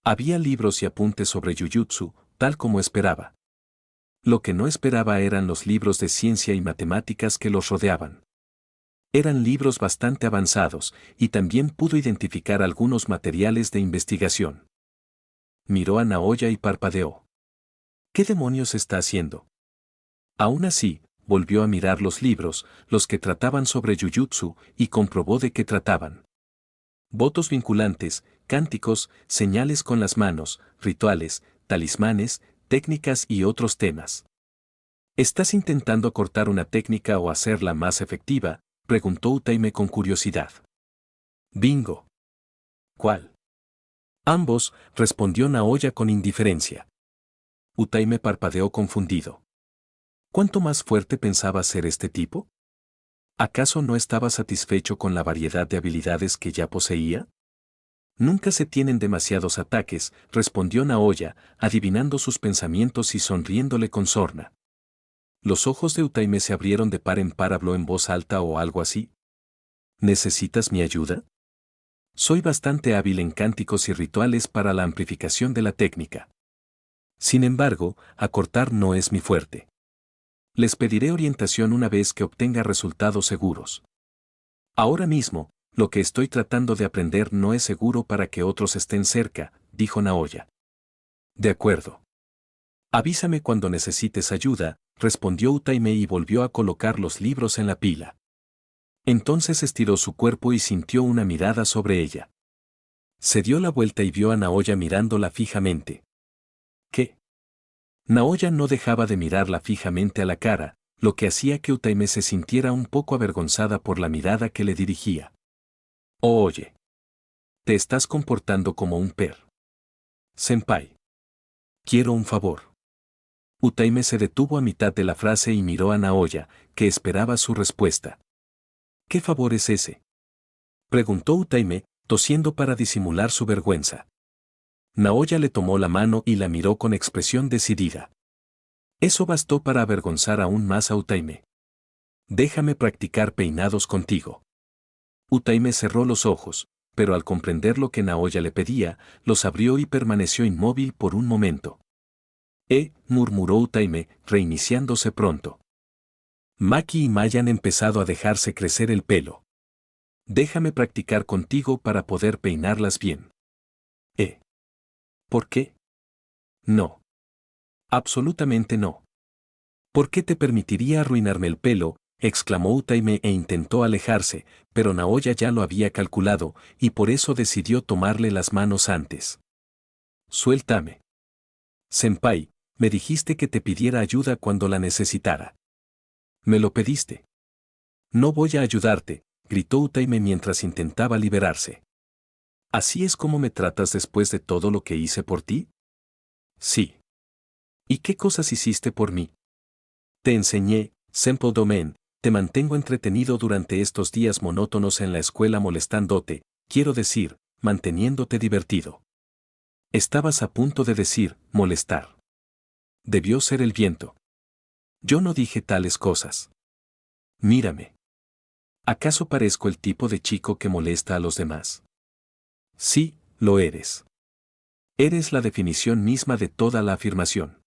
Había libros y apuntes sobre Jujutsu, tal como esperaba. Lo que no esperaba eran los libros de ciencia y matemáticas que los rodeaban. Eran libros bastante avanzados, y también pudo identificar algunos materiales de investigación. Miró a Naoya y parpadeó. ¿Qué demonios está haciendo? Aún así, volvió a mirar los libros, los que trataban sobre Jujutsu, y comprobó de qué trataban. Votos vinculantes, cánticos, señales con las manos, rituales, talismanes, técnicas y otros temas. ¿Estás intentando cortar una técnica o hacerla más efectiva?, preguntó Utaime con curiosidad. Bingo. ¿Cuál? Ambos, respondió Naoya con indiferencia. Utaime parpadeó confundido. ¿Cuánto más fuerte pensaba ser este tipo? ¿Acaso no estaba satisfecho con la variedad de habilidades que ya poseía? Nunca se tienen demasiados ataques, respondió Naoya, adivinando sus pensamientos y sonriéndole con sorna. Los ojos de Utaime se abrieron de par en par. ¿Habló en voz alta o algo así? ¿Necesitas mi ayuda? Soy bastante hábil en cánticos y rituales para la amplificación de la técnica. Sin embargo, acortar no es mi fuerte. Les pediré orientación una vez que obtenga resultados seguros. Ahora mismo, lo que estoy tratando de aprender no es seguro para que otros estén cerca, dijo Naoya. De acuerdo. Avísame cuando necesites ayuda, respondió Utaime y volvió a colocar los libros en la pila. Entonces estiró su cuerpo y sintió una mirada sobre ella. Se dio la vuelta y vio a Naoya mirándola fijamente. ¿Qué? Naoya no dejaba de mirarla fijamente a la cara, lo que hacía que Utaime se sintiera un poco avergonzada por la mirada que le dirigía. Oh, oye. Te estás comportando como un senpai. Quiero un favor. Utaime se detuvo a mitad de la frase y miró a Naoya, que esperaba su respuesta. ¿Qué favor es ese? Preguntó Utaime, tosiendo para disimular su vergüenza. Naoya le tomó la mano y la miró con expresión decidida. Eso bastó para avergonzar aún más a Utaime. Déjame practicar peinados contigo. Utaime cerró los ojos, pero al comprender lo que Naoya le pedía, los abrió y permaneció inmóvil por un momento. Murmuró Utaime, reiniciándose pronto. Maki y Mai han empezado a dejarse crecer el pelo. Déjame practicar contigo para poder peinarlas bien. ¿Por qué? No. Absolutamente no. ¿Por qué te permitiría arruinarme el pelo? Exclamó Utaime e intentó alejarse, pero Naoya ya lo había calculado, y por eso decidió tomarle las manos antes. Suéltame. Senpai, me dijiste que te pidiera ayuda cuando la necesitara. ¿Me lo pediste? No voy a ayudarte, gritó Utaime mientras intentaba liberarse. ¿Así es como me tratas después de todo lo que hice por ti? Sí. ¿Y qué cosas hiciste por mí? Te enseñé, Senpo Domen, te mantengo entretenido durante estos días monótonos en la escuela molestándote, quiero decir, manteniéndote divertido. Estabas a punto de decir, molestar. Debió ser el viento. Yo no dije tales cosas. Mírame. ¿Acaso parezco el tipo de chico que molesta a los demás? Sí, lo eres. Eres la definición misma de toda la afirmación.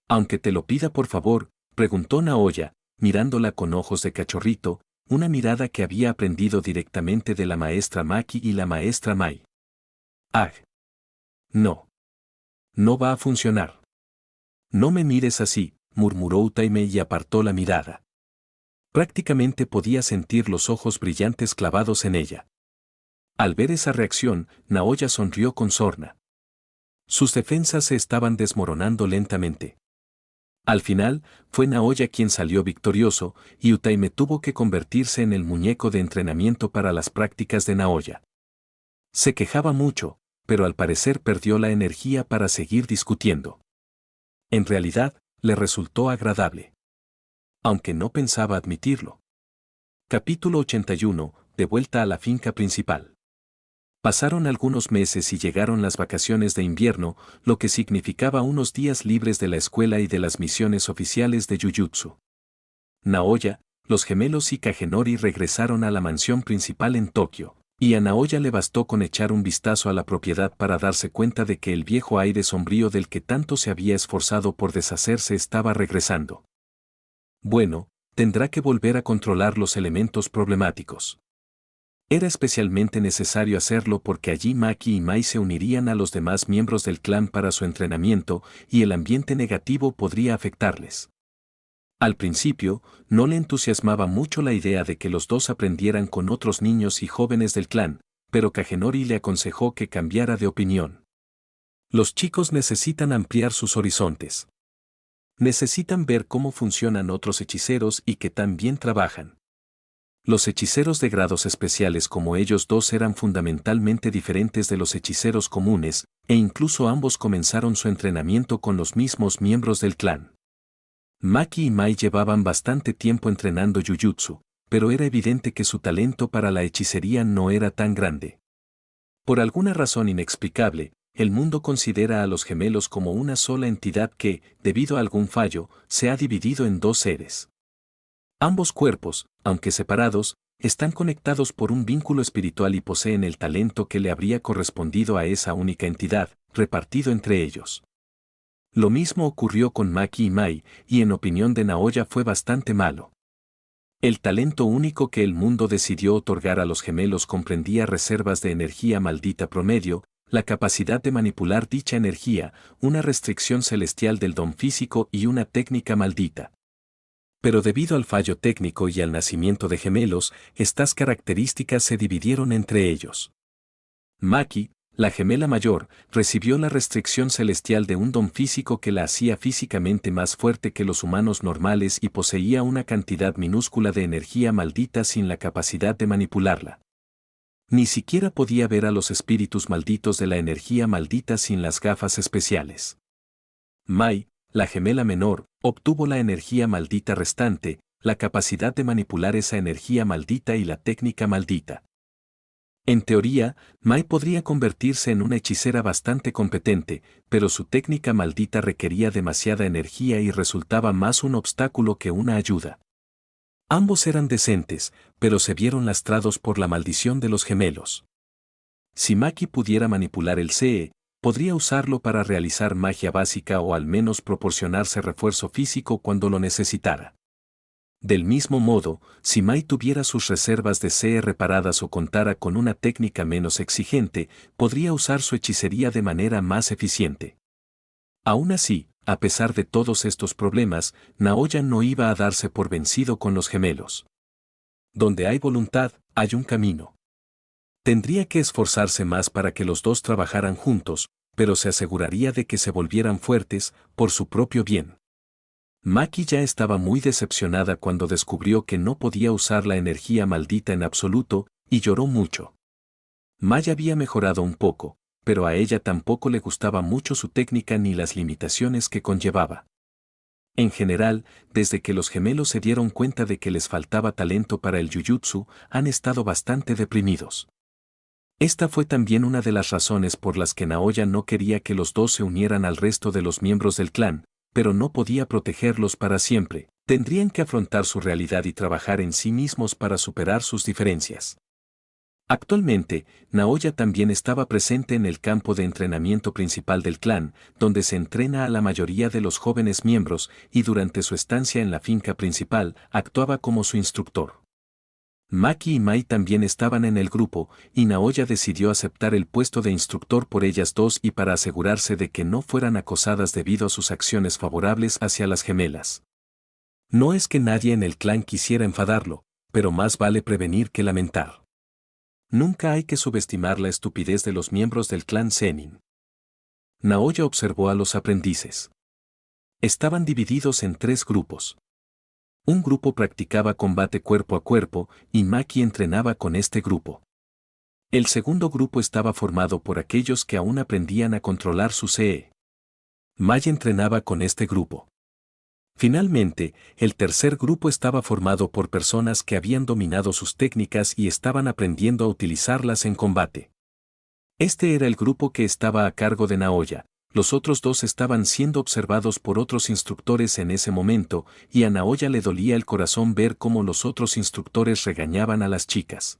Aunque te lo pida por favor, preguntó Naoya, mirándola con ojos de cachorrito, una mirada que había aprendido directamente de la maestra Maki y la maestra Mai. ¡Ah! No. No va a funcionar. No me mires así, murmuró Utaime y apartó la mirada. Prácticamente podía sentir los ojos brillantes clavados en ella. Al ver esa reacción, Naoya sonrió con sorna. Sus defensas se estaban desmoronando lentamente. Al final, fue Naoya quien salió victorioso, y Utaime tuvo que convertirse en el muñeco de entrenamiento para las prácticas de Naoya. Se quejaba mucho, pero al parecer perdió la energía para seguir discutiendo. En realidad, le resultó agradable. Aunque no pensaba admitirlo. Capítulo 81, de vuelta a la finca principal. Pasaron algunos meses y llegaron las vacaciones de invierno, lo que significaba unos días libres de la escuela y de las misiones oficiales de Jujutsu. Naoya, los gemelos y Kagenori regresaron a la mansión principal en Tokio, y a Naoya le bastó con echar un vistazo a la propiedad para darse cuenta de que el viejo aire sombrío del que tanto se había esforzado por deshacerse estaba regresando. Bueno, tendrá que volver a controlar los elementos problemáticos. Era especialmente necesario hacerlo porque allí Maki y Mai se unirían a los demás miembros del clan para su entrenamiento y el ambiente negativo podría afectarles. Al principio, no le entusiasmaba mucho la idea de que los dos aprendieran con otros niños y jóvenes del clan, pero Kagenori le aconsejó que cambiara de opinión. Los chicos necesitan ampliar sus horizontes. Necesitan ver cómo funcionan otros hechiceros y que tan bien trabajan. Los hechiceros de grados especiales como ellos dos eran fundamentalmente diferentes de los hechiceros comunes, e incluso ambos comenzaron su entrenamiento con los mismos miembros del clan. Maki y Mai llevaban bastante tiempo entrenando Jujutsu, pero era evidente que su talento para la hechicería no era tan grande. Por alguna razón inexplicable, el mundo considera a los gemelos como una sola entidad que, debido a algún fallo, se ha dividido en dos seres. Ambos cuerpos, aunque separados, están conectados por un vínculo espiritual y poseen el talento que le habría correspondido a esa única entidad, repartido entre ellos. Lo mismo ocurrió con Maki y Mai, y en opinión de Naoya fue bastante malo. El talento único que el mundo decidió otorgar a los gemelos comprendía reservas de energía maldita promedio, la capacidad de manipular dicha energía, una restricción celestial del don físico y una técnica maldita. Pero debido al fallo técnico y al nacimiento de gemelos, estas características se dividieron entre ellos. Maki, la gemela mayor, recibió la restricción celestial de un don físico que la hacía físicamente más fuerte que los humanos normales y poseía una cantidad minúscula de energía maldita sin la capacidad de manipularla. Ni siquiera podía ver a los espíritus malditos de la energía maldita sin las gafas especiales. Mai, la gemela menor, obtuvo la energía maldita restante, la capacidad de manipular esa energía maldita y la técnica maldita. En teoría, Mai podría convertirse en una hechicera bastante competente, pero su técnica maldita requería demasiada energía y resultaba más un obstáculo que una ayuda. Ambos eran decentes, pero se vieron lastrados por la maldición de los gemelos. Si Maki pudiera manipular el CE, podría usarlo para realizar magia básica o al menos proporcionarse refuerzo físico cuando lo necesitara. Del mismo modo, si Mai tuviera sus reservas de CE reparadas o contara con una técnica menos exigente, podría usar su hechicería de manera más eficiente. Aún así, a pesar de todos estos problemas, Naoya no iba a darse por vencido con los gemelos. Donde hay voluntad, hay un camino. Tendría que esforzarse más para que los dos trabajaran juntos, pero se aseguraría de que se volvieran fuertes, por su propio bien. Maki ya estaba muy decepcionada cuando descubrió que no podía usar la energía maldita en absoluto, y lloró mucho. Mai había mejorado un poco, pero a ella tampoco le gustaba mucho su técnica ni las limitaciones que conllevaba. En general, desde que los gemelos se dieron cuenta de que les faltaba talento para el Jujutsu, han estado bastante deprimidos. Esta fue también una de las razones por las que Naoya no quería que los dos se unieran al resto de los miembros del clan, pero no podía protegerlos para siempre, tendrían que afrontar su realidad y trabajar en sí mismos para superar sus diferencias. Actualmente, Naoya también estaba presente en el campo de entrenamiento principal del clan, donde se entrena a la mayoría de los jóvenes miembros, y durante su estancia en la finca principal, actuaba como su instructor. Maki y Mai también estaban en el grupo, y Naoya decidió aceptar el puesto de instructor por ellas dos y para asegurarse de que no fueran acosadas debido a sus acciones favorables hacia las gemelas. No es que nadie en el clan quisiera enfadarlo, pero más vale prevenir que lamentar. Nunca hay que subestimar la estupidez de los miembros del clan Zenin. Naoya observó a los aprendices. Estaban divididos en tres grupos. Un grupo practicaba combate cuerpo a cuerpo, y Maki entrenaba con este grupo. El segundo grupo estaba formado por aquellos que aún aprendían a controlar su CE. Mai entrenaba con este grupo. Finalmente, el tercer grupo estaba formado por personas que habían dominado sus técnicas y estaban aprendiendo a utilizarlas en combate. Este era el grupo que estaba a cargo de Naoya. Los otros dos estaban siendo observados por otros instructores en ese momento, y a Naoya le dolía el corazón ver cómo los otros instructores regañaban a las chicas.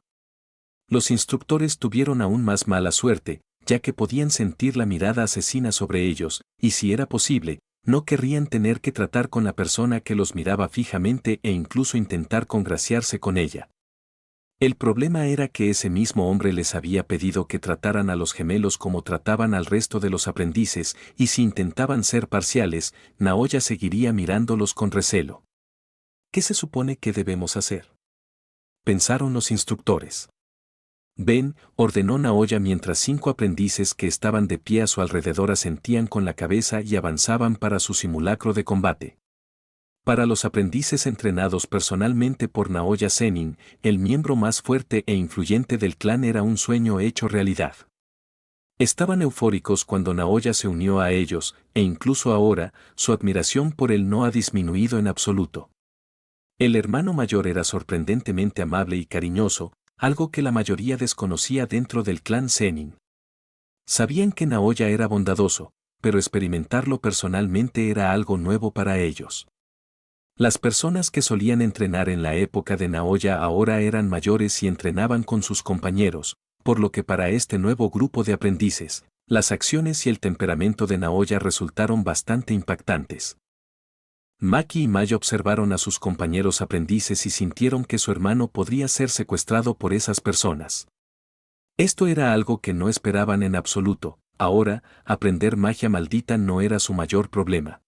Los instructores tuvieron aún más mala suerte, ya que podían sentir la mirada asesina sobre ellos, y si era posible, no querrían tener que tratar con la persona que los miraba fijamente e incluso intentar congraciarse con ella. El problema era que ese mismo hombre les había pedido que trataran a los gemelos como trataban al resto de los aprendices, y si intentaban ser parciales, Naoya seguiría mirándolos con recelo. ¿Qué se supone que debemos hacer?, pensaron los instructores. Ven, ordenó Naoya mientras 5 aprendices que estaban de pie a su alrededor asentían con la cabeza y avanzaban para su simulacro de combate. Para los aprendices entrenados personalmente por Naoya Zenin, el miembro más fuerte e influyente del clan era un sueño hecho realidad. Estaban eufóricos cuando Naoya se unió a ellos, e incluso ahora, su admiración por él no ha disminuido en absoluto. El hermano mayor era sorprendentemente amable y cariñoso, algo que la mayoría desconocía dentro del clan Zenin. Sabían que Naoya era bondadoso, pero experimentarlo personalmente era algo nuevo para ellos. Las personas que solían entrenar en la época de Naoya ahora eran mayores y entrenaban con sus compañeros, por lo que para este nuevo grupo de aprendices, las acciones y el temperamento de Naoya resultaron bastante impactantes. Maki y Mai observaron a sus compañeros aprendices y sintieron que su hermano podría ser secuestrado por esas personas. Esto era algo que no esperaban en absoluto. Ahora, aprender magia maldita no era su mayor problema.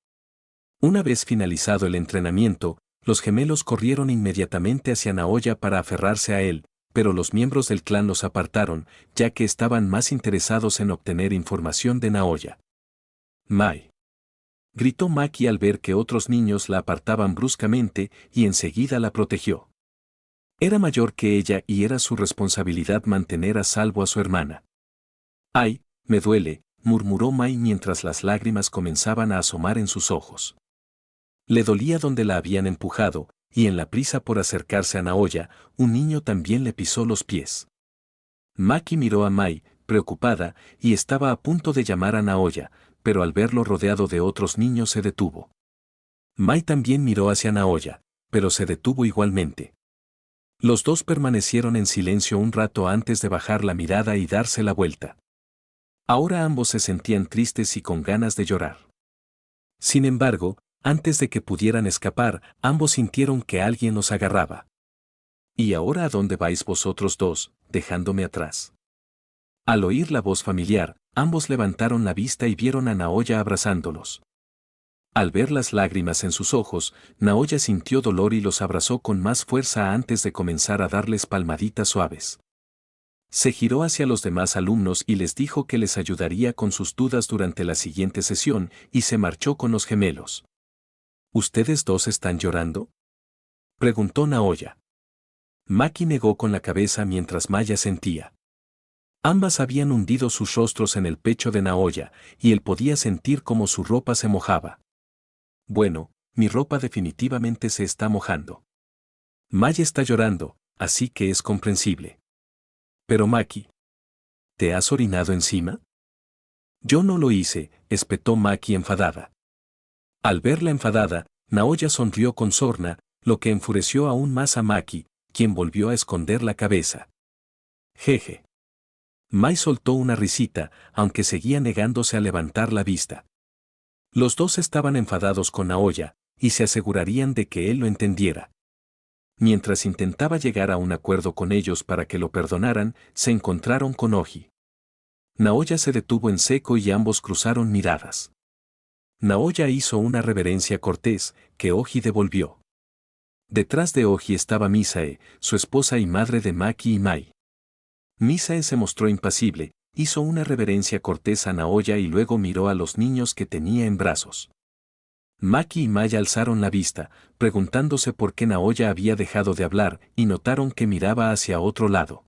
Una vez finalizado el entrenamiento, los gemelos corrieron inmediatamente hacia Naoya para aferrarse a él, pero los miembros del clan los apartaron, ya que estaban más interesados en obtener información de Naoya. Mai. Gritó Maki al ver que otros niños la apartaban bruscamente y enseguida la protegió. Era mayor que ella y era su responsabilidad mantener a salvo a su hermana. «Ay, me duele», murmuró Mai mientras las lágrimas comenzaban a asomar en sus ojos. Le dolía donde la habían empujado, y en la prisa por acercarse a Naoya, un niño también le pisó los pies. Maki miró a Mai, preocupada, y estaba a punto de llamar a Naoya, pero al verlo rodeado de otros niños se detuvo. Mai también miró hacia Naoya, pero se detuvo igualmente. Los dos permanecieron en silencio un rato antes de bajar la mirada y darse la vuelta. Ahora ambos se sentían tristes y con ganas de llorar. Sin embargo, antes de que pudieran escapar, ambos sintieron que alguien los agarraba. «¿Y ahora a dónde vais vosotros dos, dejándome atrás?». Al oír la voz familiar, ambos levantaron la vista y vieron a Naoya abrazándolos. Al ver las lágrimas en sus ojos, Naoya sintió dolor y los abrazó con más fuerza antes de comenzar a darles palmaditas suaves. Se giró hacia los demás alumnos y les dijo que les ayudaría con sus dudas durante la siguiente sesión y se marchó con los gemelos. «¿Ustedes dos están llorando?», preguntó Naoya. Maki negó con la cabeza mientras Maya sentía. Ambas habían hundido sus rostros en el pecho de Naoya, y él podía sentir cómo su ropa se mojaba. «Bueno, mi ropa definitivamente se está mojando. Maya está llorando, así que es comprensible». «Pero Maki, ¿te has orinado encima?». «Yo no lo hice», espetó Maki enfadada. Al verla enfadada, Naoya sonrió con sorna, lo que enfureció aún más a Maki, quien volvió a esconder la cabeza. «Jeje». Mai soltó una risita, aunque seguía negándose a levantar la vista. Los dos estaban enfadados con Naoya, y se asegurarían de que él lo entendiera. Mientras intentaba llegar a un acuerdo con ellos para que lo perdonaran, se encontraron con Oji. Naoya se detuvo en seco y ambos cruzaron miradas. Naoya hizo una reverencia cortés, que Oji devolvió. Detrás de Oji estaba Misae, su esposa y madre de Maki y Mai. Misae se mostró impasible, hizo una reverencia cortés a Naoya y luego miró a los niños que tenía en brazos. Maki y Mai alzaron la vista, preguntándose por qué Naoya había dejado de hablar, y notaron que miraba hacia otro lado.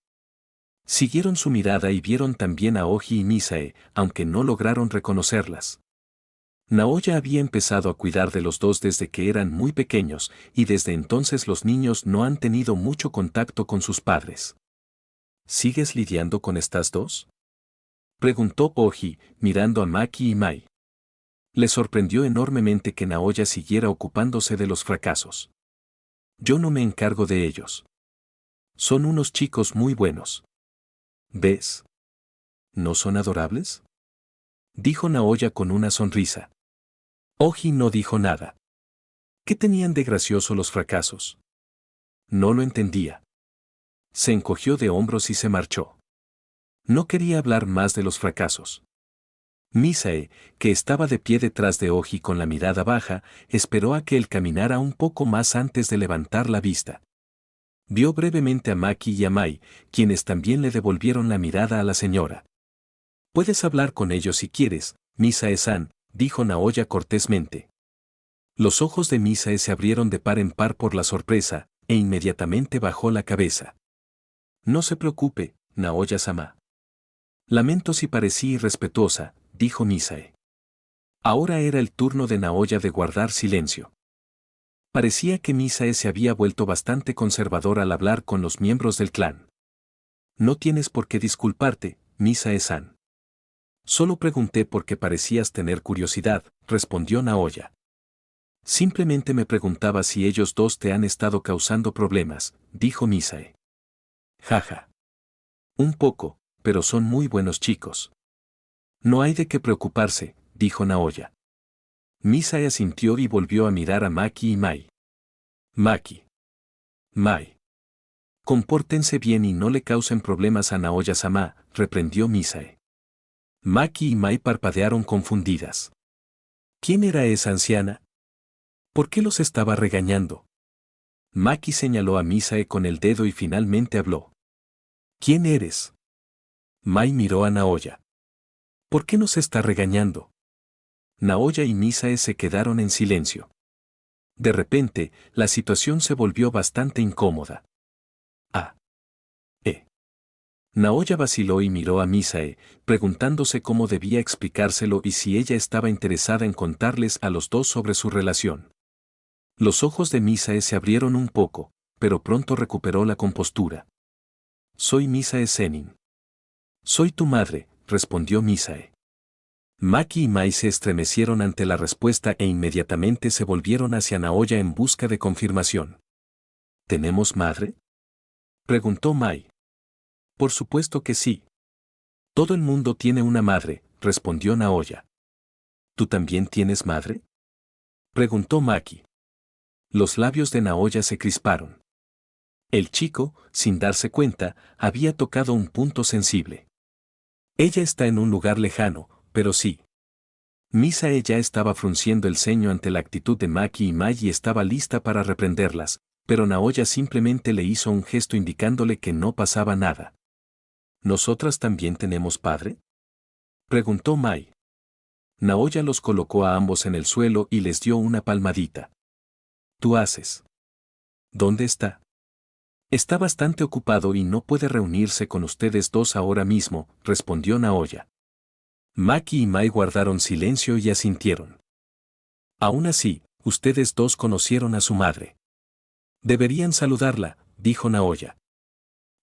Siguieron su mirada y vieron también a Oji y Misae, aunque no lograron reconocerlas. Naoya había empezado a cuidar de los dos desde que eran muy pequeños, y desde entonces los niños no han tenido mucho contacto con sus padres. ¿Sigues lidiando con estas dos?, preguntó Oji, mirando a Maki y Mai. Le sorprendió enormemente que Naoya siguiera ocupándose de los fracasos. «Yo no me encargo de ellos. Son unos chicos muy buenos. ¿Ves? ¿No son adorables?», dijo Naoya con una sonrisa. Oji no dijo nada. ¿Qué tenían de gracioso los fracasos? No lo entendía. Se encogió de hombros y se marchó. No quería hablar más de los fracasos. Misae, que estaba de pie detrás de Oji con la mirada baja, esperó a que él caminara un poco más antes de levantar la vista. Vio brevemente a Maki y a Mai, quienes también le devolvieron la mirada a la señora. «Puedes hablar con ellos si quieres, Misae-san», dijo Naoya cortésmente. Los ojos de Misae se abrieron de par en par por la sorpresa, e inmediatamente bajó la cabeza. «No se preocupe, Naoya-sama. Lamento si parecí irrespetuosa», dijo Misae. Ahora era el turno de Naoya de guardar silencio. Parecía que Misae se había vuelto bastante conservador al hablar con los miembros del clan. «No tienes por qué disculparte, Misae-san. Solo pregunté porque parecías tener curiosidad», respondió Naoya. «Simplemente me preguntaba si ellos dos te han estado causando problemas», dijo Misae. «Jaja. Un poco, pero son muy buenos chicos». «No hay de qué preocuparse», dijo Naoya. Misae asintió y volvió a mirar a Maki y Mai. «Maki. Mai. Compórtense bien y no le causen problemas a Naoya-sama, reprendió Misae. Maki y Mai parpadearon confundidas. ¿Quién era esa anciana? ¿Por qué los estaba regañando? Maki señaló a Misae con el dedo y finalmente habló. ¿Quién eres? Mai miró a Naoya. ¿Por qué nos está regañando? Naoya y Misae se quedaron en silencio. De repente, la situación se volvió bastante incómoda. Ah. Naoya vaciló y miró a Misae, preguntándose cómo debía explicárselo y si ella estaba interesada en contarles a los dos sobre su relación. Los ojos de Misae se abrieron un poco, pero pronto recuperó la compostura. Soy Misae Zenin. Soy tu madre, respondió Misae. Maki y Mai se estremecieron ante la respuesta e inmediatamente se volvieron hacia Naoya en busca de confirmación. ¿Tenemos madre? Preguntó Mai. Por supuesto que sí. Todo el mundo tiene una madre, respondió Naoya. ¿Tú también tienes madre? Preguntó Maki. Los labios de Naoya se crisparon. El chico, sin darse cuenta, había tocado un punto sensible. Ella está en un lugar lejano, pero sí. Misae ya estaba frunciendo el ceño ante la actitud de Maki y Mai y estaba lista para reprenderlas, pero Naoya simplemente le hizo un gesto indicándole que no pasaba nada. ¿Nosotras también tenemos padre? Preguntó Mai. Naoya los colocó a ambos en el suelo y les dio una palmadita. ¿Tú haces? ¿Dónde está? Está bastante ocupado y no puede reunirse con ustedes dos ahora mismo, respondió Naoya. Maki y Mai guardaron silencio y asintieron. Aún así, ustedes dos conocieron a su madre. Deberían saludarla, dijo Naoya.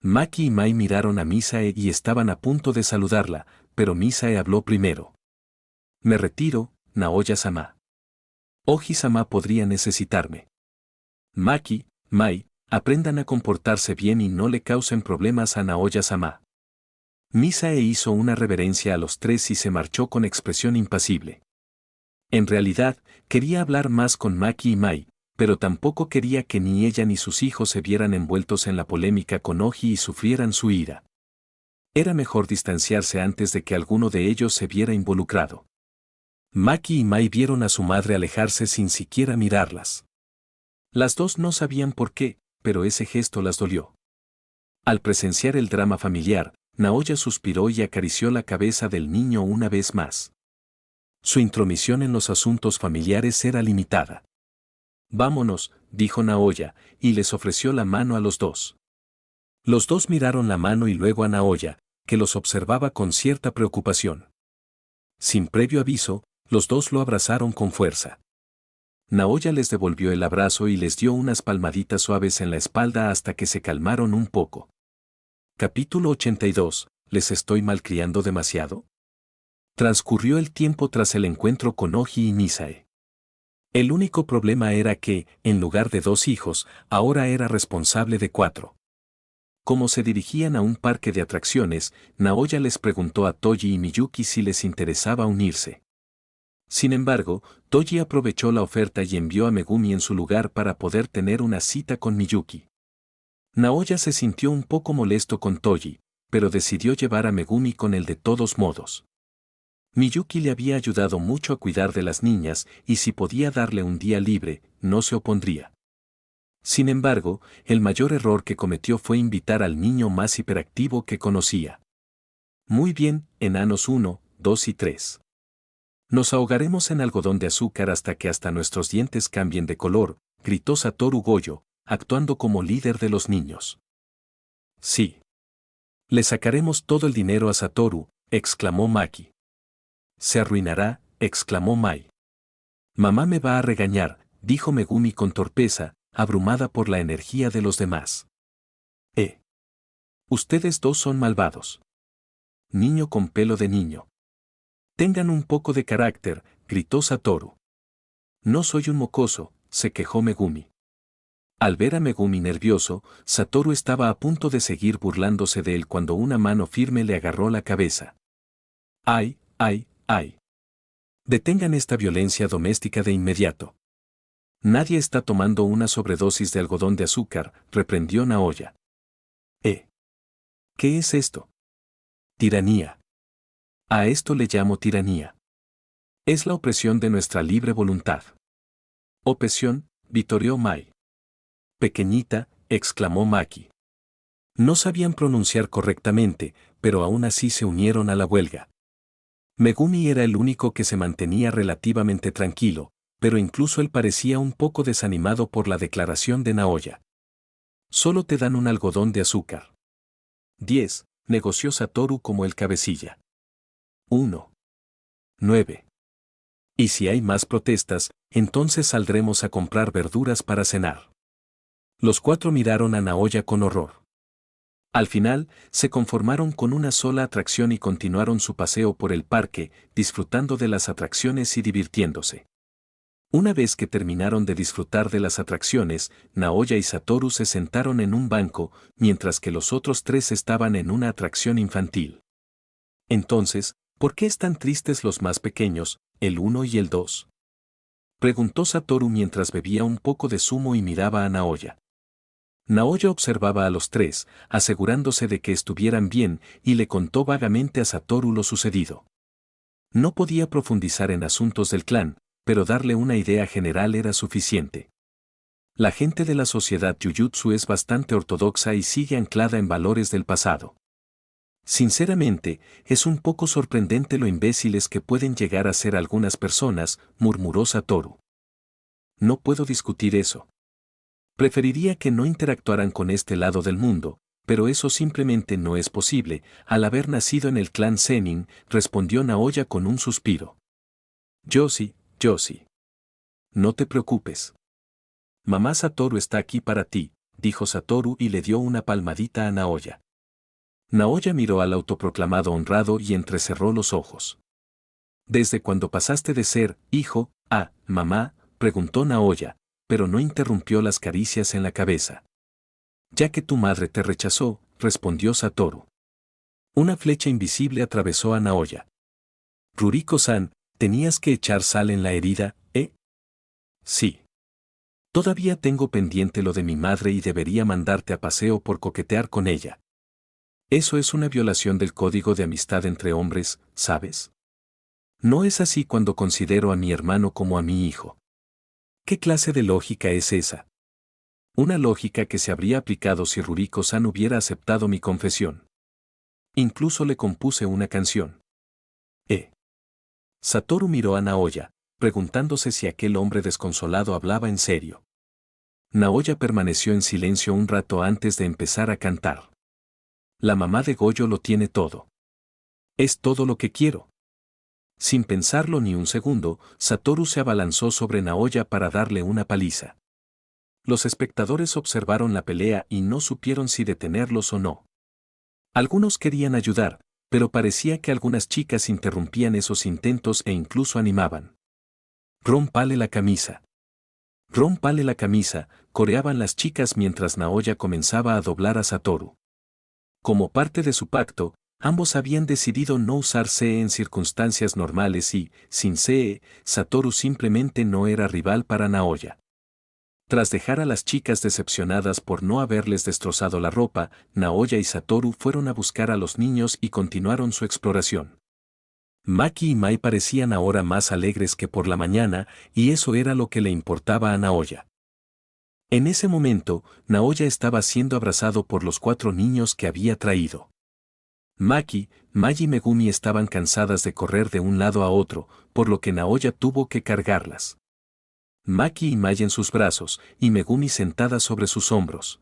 Maki y Mai miraron a Misae y estaban a punto de saludarla, pero Misae habló primero. Me retiro, Naoya-sama. Oji-sama podría necesitarme. Maki, Mai, aprendan a comportarse bien y no le causen problemas a Naoya-sama. Misae hizo una reverencia a los tres y se marchó con expresión impasible. En realidad, quería hablar más con Maki y Mai, pero tampoco quería que ni ella ni sus hijos se vieran envueltos en la polémica con Oji y sufrieran su ira. Era mejor distanciarse antes de que alguno de ellos se viera involucrado. Maki y Mai vieron a su madre alejarse sin siquiera mirarlas. Las dos no sabían por qué, pero ese gesto las dolió. Al presenciar el drama familiar, Naoya suspiró y acarició la cabeza del niño una vez más. Su intromisión en los asuntos familiares era limitada. Vámonos, dijo Naoya, y les ofreció la mano a los dos. Los dos miraron la mano y luego a Naoya, que los observaba con cierta preocupación. Sin previo aviso, los dos lo abrazaron con fuerza. Naoya les devolvió el abrazo y les dio unas palmaditas suaves en la espalda hasta que se calmaron un poco. Capítulo 82. ¿Les estoy malcriando demasiado? Transcurrió el tiempo tras el encuentro con Oji y Misae. El único problema era que, en lugar de 2 hijos, ahora era responsable de 4. Como se dirigían a un parque de atracciones, Naoya les preguntó a Toji y Miyuki si les interesaba unirse. Sin embargo, Toji aprovechó la oferta y envió a Megumi en su lugar para poder tener una cita con Miyuki. Naoya se sintió un poco molesto con Toji, pero decidió llevar a Megumi con él de todos modos. Miyuki le había ayudado mucho a cuidar de las niñas y si podía darle un día libre, no se opondría. Sin embargo, el mayor error que cometió fue invitar al niño más hiperactivo que conocía. Muy bien, enanos 1, 2 y 3. Nos ahogaremos en algodón de azúcar hasta que hasta nuestros dientes cambien de color, gritó Satoru Gojo, actuando como líder de los niños. Sí. Le sacaremos todo el dinero a Satoru, exclamó Maki. Se arruinará, exclamó Mai. Mamá me va a regañar, dijo Megumi con torpeza, abrumada por la energía de los demás. Ustedes dos son malvados. Niño con pelo de niño. Tengan un poco de carácter, gritó Satoru. No soy un mocoso, se quejó Megumi. Al ver a Megumi nervioso, Satoru estaba a punto de seguir burlándose de él cuando una mano firme le agarró la cabeza. ¡Ay, ay, ay! Detengan esta violencia doméstica de inmediato. Nadie está tomando una sobredosis de algodón de azúcar, reprendió Naoya. ¿Qué es esto? Tiranía. A esto le llamo tiranía. Es la opresión de nuestra libre voluntad. Opresión, vitoreó Mai. Pequeñita, exclamó Maki. No sabían pronunciar correctamente, pero aún así se unieron a la huelga. Megumi era el único que se mantenía relativamente tranquilo, pero incluso él parecía un poco desanimado por la declaración de Naoya. Solo te dan un algodón de azúcar. 10. Negoció Satoru como el cabecilla. 1. 9. Y si hay más protestas, entonces saldremos a comprar verduras para cenar. Los cuatro miraron a Naoya con horror. Al final, se conformaron con una sola atracción y continuaron su paseo por el parque, disfrutando de las atracciones y divirtiéndose. Una vez que terminaron de disfrutar de las atracciones, Naoya y Satoru se sentaron en un banco, mientras que los otros tres estaban en una atracción infantil. Entonces, ¿por qué están tristes los más pequeños, el 1 y el 2? Preguntó Satoru mientras bebía un poco de zumo y miraba a Naoya. Naoya observaba a los tres, asegurándose de que estuvieran bien, y le contó vagamente a Satoru lo sucedido. No podía profundizar en asuntos del clan, pero darle una idea general era suficiente. La gente de la sociedad Jujutsu es bastante ortodoxa y sigue anclada en valores del pasado. Sinceramente, es un poco sorprendente lo imbéciles que pueden llegar a ser algunas personas, murmuró Satoru. No puedo discutir eso. Preferiría que no interactuaran con este lado del mundo, pero eso simplemente no es posible, al haber nacido en el clan Zenin, respondió Naoya con un suspiro. Yo sí. No te preocupes. Mamá Satoru está aquí para ti, dijo Satoru y le dio una palmadita a Naoya. Naoya miró al autoproclamado honrado y entrecerró los ojos. ¿Desde cuándo pasaste de ser hijo a mamá? Preguntó Naoya, pero no interrumpió las caricias en la cabeza. Ya que tu madre te rechazó, respondió Satoru. Una flecha invisible atravesó a Naoya. Ruriko-san, ¿tenías que echar sal en la herida, eh? Sí. Todavía tengo pendiente lo de mi madre y debería mandarte a paseo por coquetear con ella. Eso es una violación del código de amistad entre hombres, ¿sabes? No es así cuando considero a mi hermano como a mi hijo. ¿Qué clase de lógica es esa? Una lógica que se habría aplicado si Ruriko-san hubiera aceptado mi confesión. Incluso le compuse una canción. Satoru miró a Naoya, preguntándose si aquel hombre desconsolado hablaba en serio. Naoya permaneció en silencio un rato antes de empezar a cantar. La mamá de Goyo lo tiene todo. Es todo lo que quiero. Sin pensarlo ni un segundo, Satoru se abalanzó sobre Naoya para darle una paliza. Los espectadores observaron la pelea y no supieron si detenerlos o no. Algunos querían ayudar, pero parecía que algunas chicas interrumpían esos intentos e incluso animaban. «Rómpale la camisa». «Rómpale la camisa», coreaban las chicas mientras Naoya comenzaba a doblar a Satoru. Como parte de su pacto, ambos habían decidido no usar CE en circunstancias normales y, sin CE, Satoru simplemente no era rival para Naoya. Tras dejar a las chicas decepcionadas por no haberles destrozado la ropa, Naoya y Satoru fueron a buscar a los niños y continuaron su exploración. Maki y Mai parecían ahora más alegres que por la mañana, y eso era lo que le importaba a Naoya. En ese momento, Naoya estaba siendo abrazado por los 4 niños que había traído. Maki, Mai y Megumi estaban cansadas de correr de un lado a otro, por lo que Naoya tuvo que cargarlas. Maki y Mai en sus brazos, y Megumi sentada sobre sus hombros.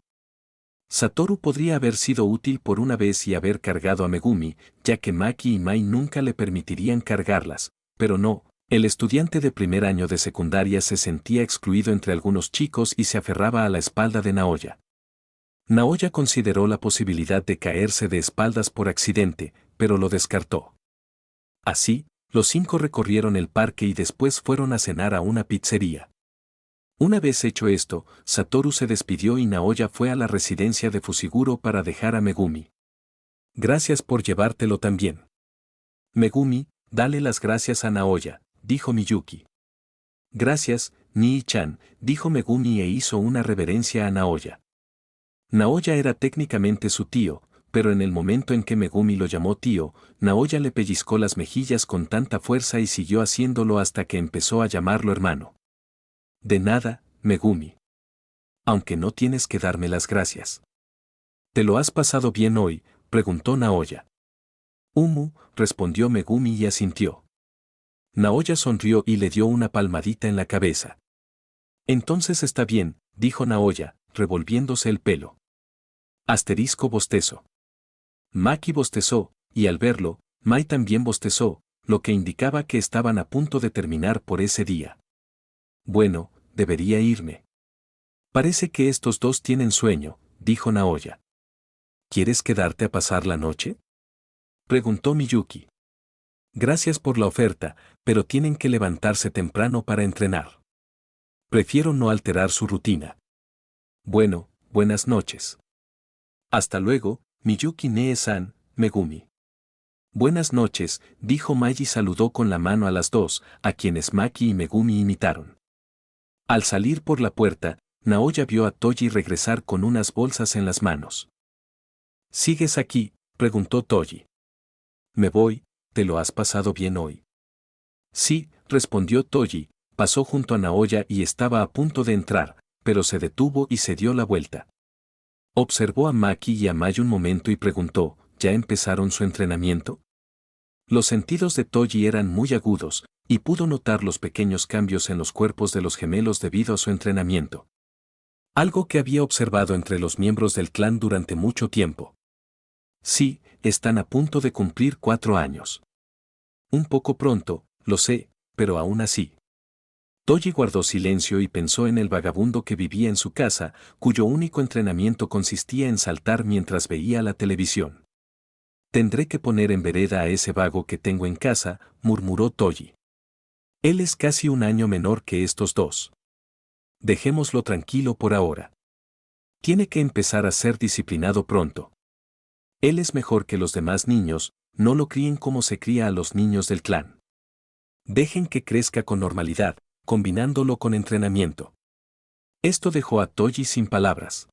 Satoru podría haber sido útil por una vez y haber cargado a Megumi, ya que Maki y Mai nunca le permitirían cargarlas, pero no, el estudiante de primer año de secundaria se sentía excluido entre algunos chicos y se aferraba a la espalda de Naoya. Naoya consideró la posibilidad de caerse de espaldas por accidente, pero lo descartó. Así, los 5 recorrieron el parque y después fueron a cenar a una pizzería. Una vez hecho esto, Satoru se despidió y Naoya fue a la residencia de Fushiguro para dejar a Megumi. Gracias por llevártelo también. Megumi, dale las gracias a Naoya, dijo Miyuki. Gracias, Nii-chan, dijo Megumi e hizo una reverencia a Naoya. Naoya era técnicamente su tío, pero en el momento en que Megumi lo llamó tío, Naoya le pellizcó las mejillas con tanta fuerza y siguió haciéndolo hasta que empezó a llamarlo hermano. De nada, Megumi. Aunque no tienes que darme las gracias. ¿Te lo has pasado bien hoy?, preguntó Naoya. Respondió Megumi y asintió. Naoya sonrió y le dio una palmadita en la cabeza. Entonces está bien, dijo Naoya, revolviéndose el pelo. Bostezo. Maki bostezó, y al verlo, Mai también bostezó, lo que indicaba que estaban a punto de terminar por ese día. Bueno, debería irme. Parece que estos dos tienen sueño, dijo Naoya. ¿Quieres quedarte a pasar la noche?, preguntó Miyuki. Gracias por la oferta, pero tienen que levantarse temprano para entrenar. Prefiero no alterar su rutina. Bueno, buenas noches. Hasta luego, Miyuki Nee-san, Megumi. Buenas noches, dijo Mai y saludó con la mano a las dos, a quienes Maki y Megumi imitaron. Al salir por la puerta, Naoya vio a Toji regresar con unas bolsas en las manos. ¿Sigues aquí?, preguntó Toji. Me voy, ¿te lo has pasado bien hoy? Sí, respondió Toji, pasó junto a Naoya y estaba a punto de entrar, pero se detuvo y se dio la vuelta. Observó a Maki y a Mai un momento y preguntó, ¿ya empezaron su entrenamiento? Los sentidos de Toji eran muy agudos, y pudo notar los pequeños cambios en los cuerpos de los gemelos debido a su entrenamiento. Algo que había observado entre los miembros del clan durante mucho tiempo. Sí, están a punto de cumplir 4 años. Un poco pronto, lo sé, pero aún así. Toji guardó silencio y pensó en el vagabundo que vivía en su casa, cuyo único entrenamiento consistía en saltar mientras veía la televisión. Tendré que poner en vereda a ese vago que tengo en casa, murmuró Toji. Él es casi 1 año menor que estos dos. Dejémoslo tranquilo por ahora. Tiene que empezar a ser disciplinado pronto. Él es mejor que los demás niños, no lo críen como se cría a los niños del clan. Dejen que crezca con normalidad, combinándolo con entrenamiento. Esto dejó a Toji sin palabras.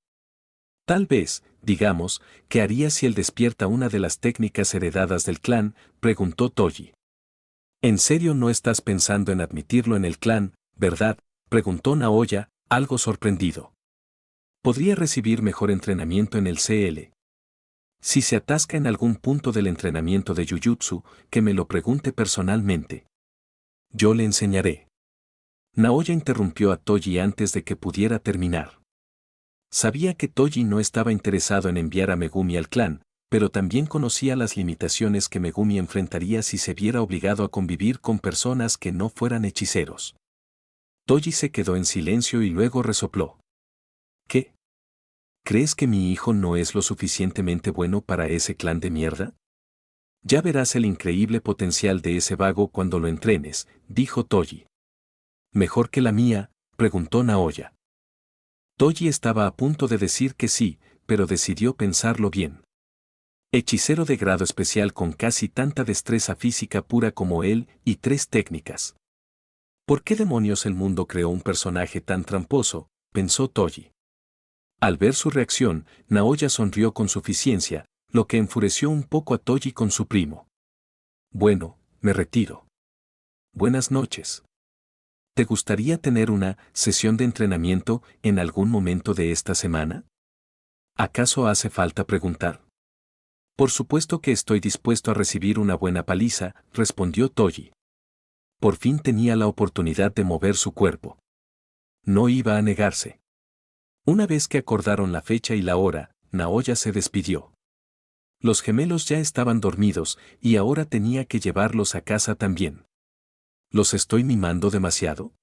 Tal vez, digamos, ¿qué haría si él despierta una de las técnicas heredadas del clan?, preguntó Toji. ¿En serio no estás pensando en admitirlo en el clan, verdad?, preguntó Naoya, algo sorprendido. Podría recibir mejor entrenamiento en el CL. Si se atasca en algún punto del entrenamiento de Jujutsu, que me lo pregunte personalmente. Yo le enseñaré. Naoya interrumpió a Toji antes de que pudiera terminar. Sabía que Toji no estaba interesado en enviar a Megumi al clan, pero también conocía las limitaciones que Megumi enfrentaría si se viera obligado a convivir con personas que no fueran hechiceros. Toji se quedó en silencio y luego resopló. ¿Qué? ¿Crees que mi hijo no es lo suficientemente bueno para ese clan de mierda? Ya verás el increíble potencial de ese vago cuando lo entrenes, dijo Toji. ¿Mejor que la mía?, preguntó Naoya. Toji estaba a punto de decir que sí, pero decidió pensarlo bien. Hechicero de grado especial con casi tanta destreza física pura como él y 3 técnicas. ¿Por qué demonios el mundo creó un personaje tan tramposo?, pensó Toji. Al ver su reacción, Naoya sonrió con suficiencia, lo que enfureció un poco a Toji con su primo. Bueno, me retiro. Buenas noches. ¿Te gustaría tener una sesión de entrenamiento en algún momento de esta semana? ¿Acaso hace falta preguntar? Por supuesto que estoy dispuesto a recibir una buena paliza, respondió Toji. Por fin tenía la oportunidad de mover su cuerpo. No iba a negarse. Una vez que acordaron la fecha y la hora, Naoya se despidió. Los gemelos ya estaban dormidos y ahora tenía que llevarlos a casa también. ¿Los estoy mimando demasiado?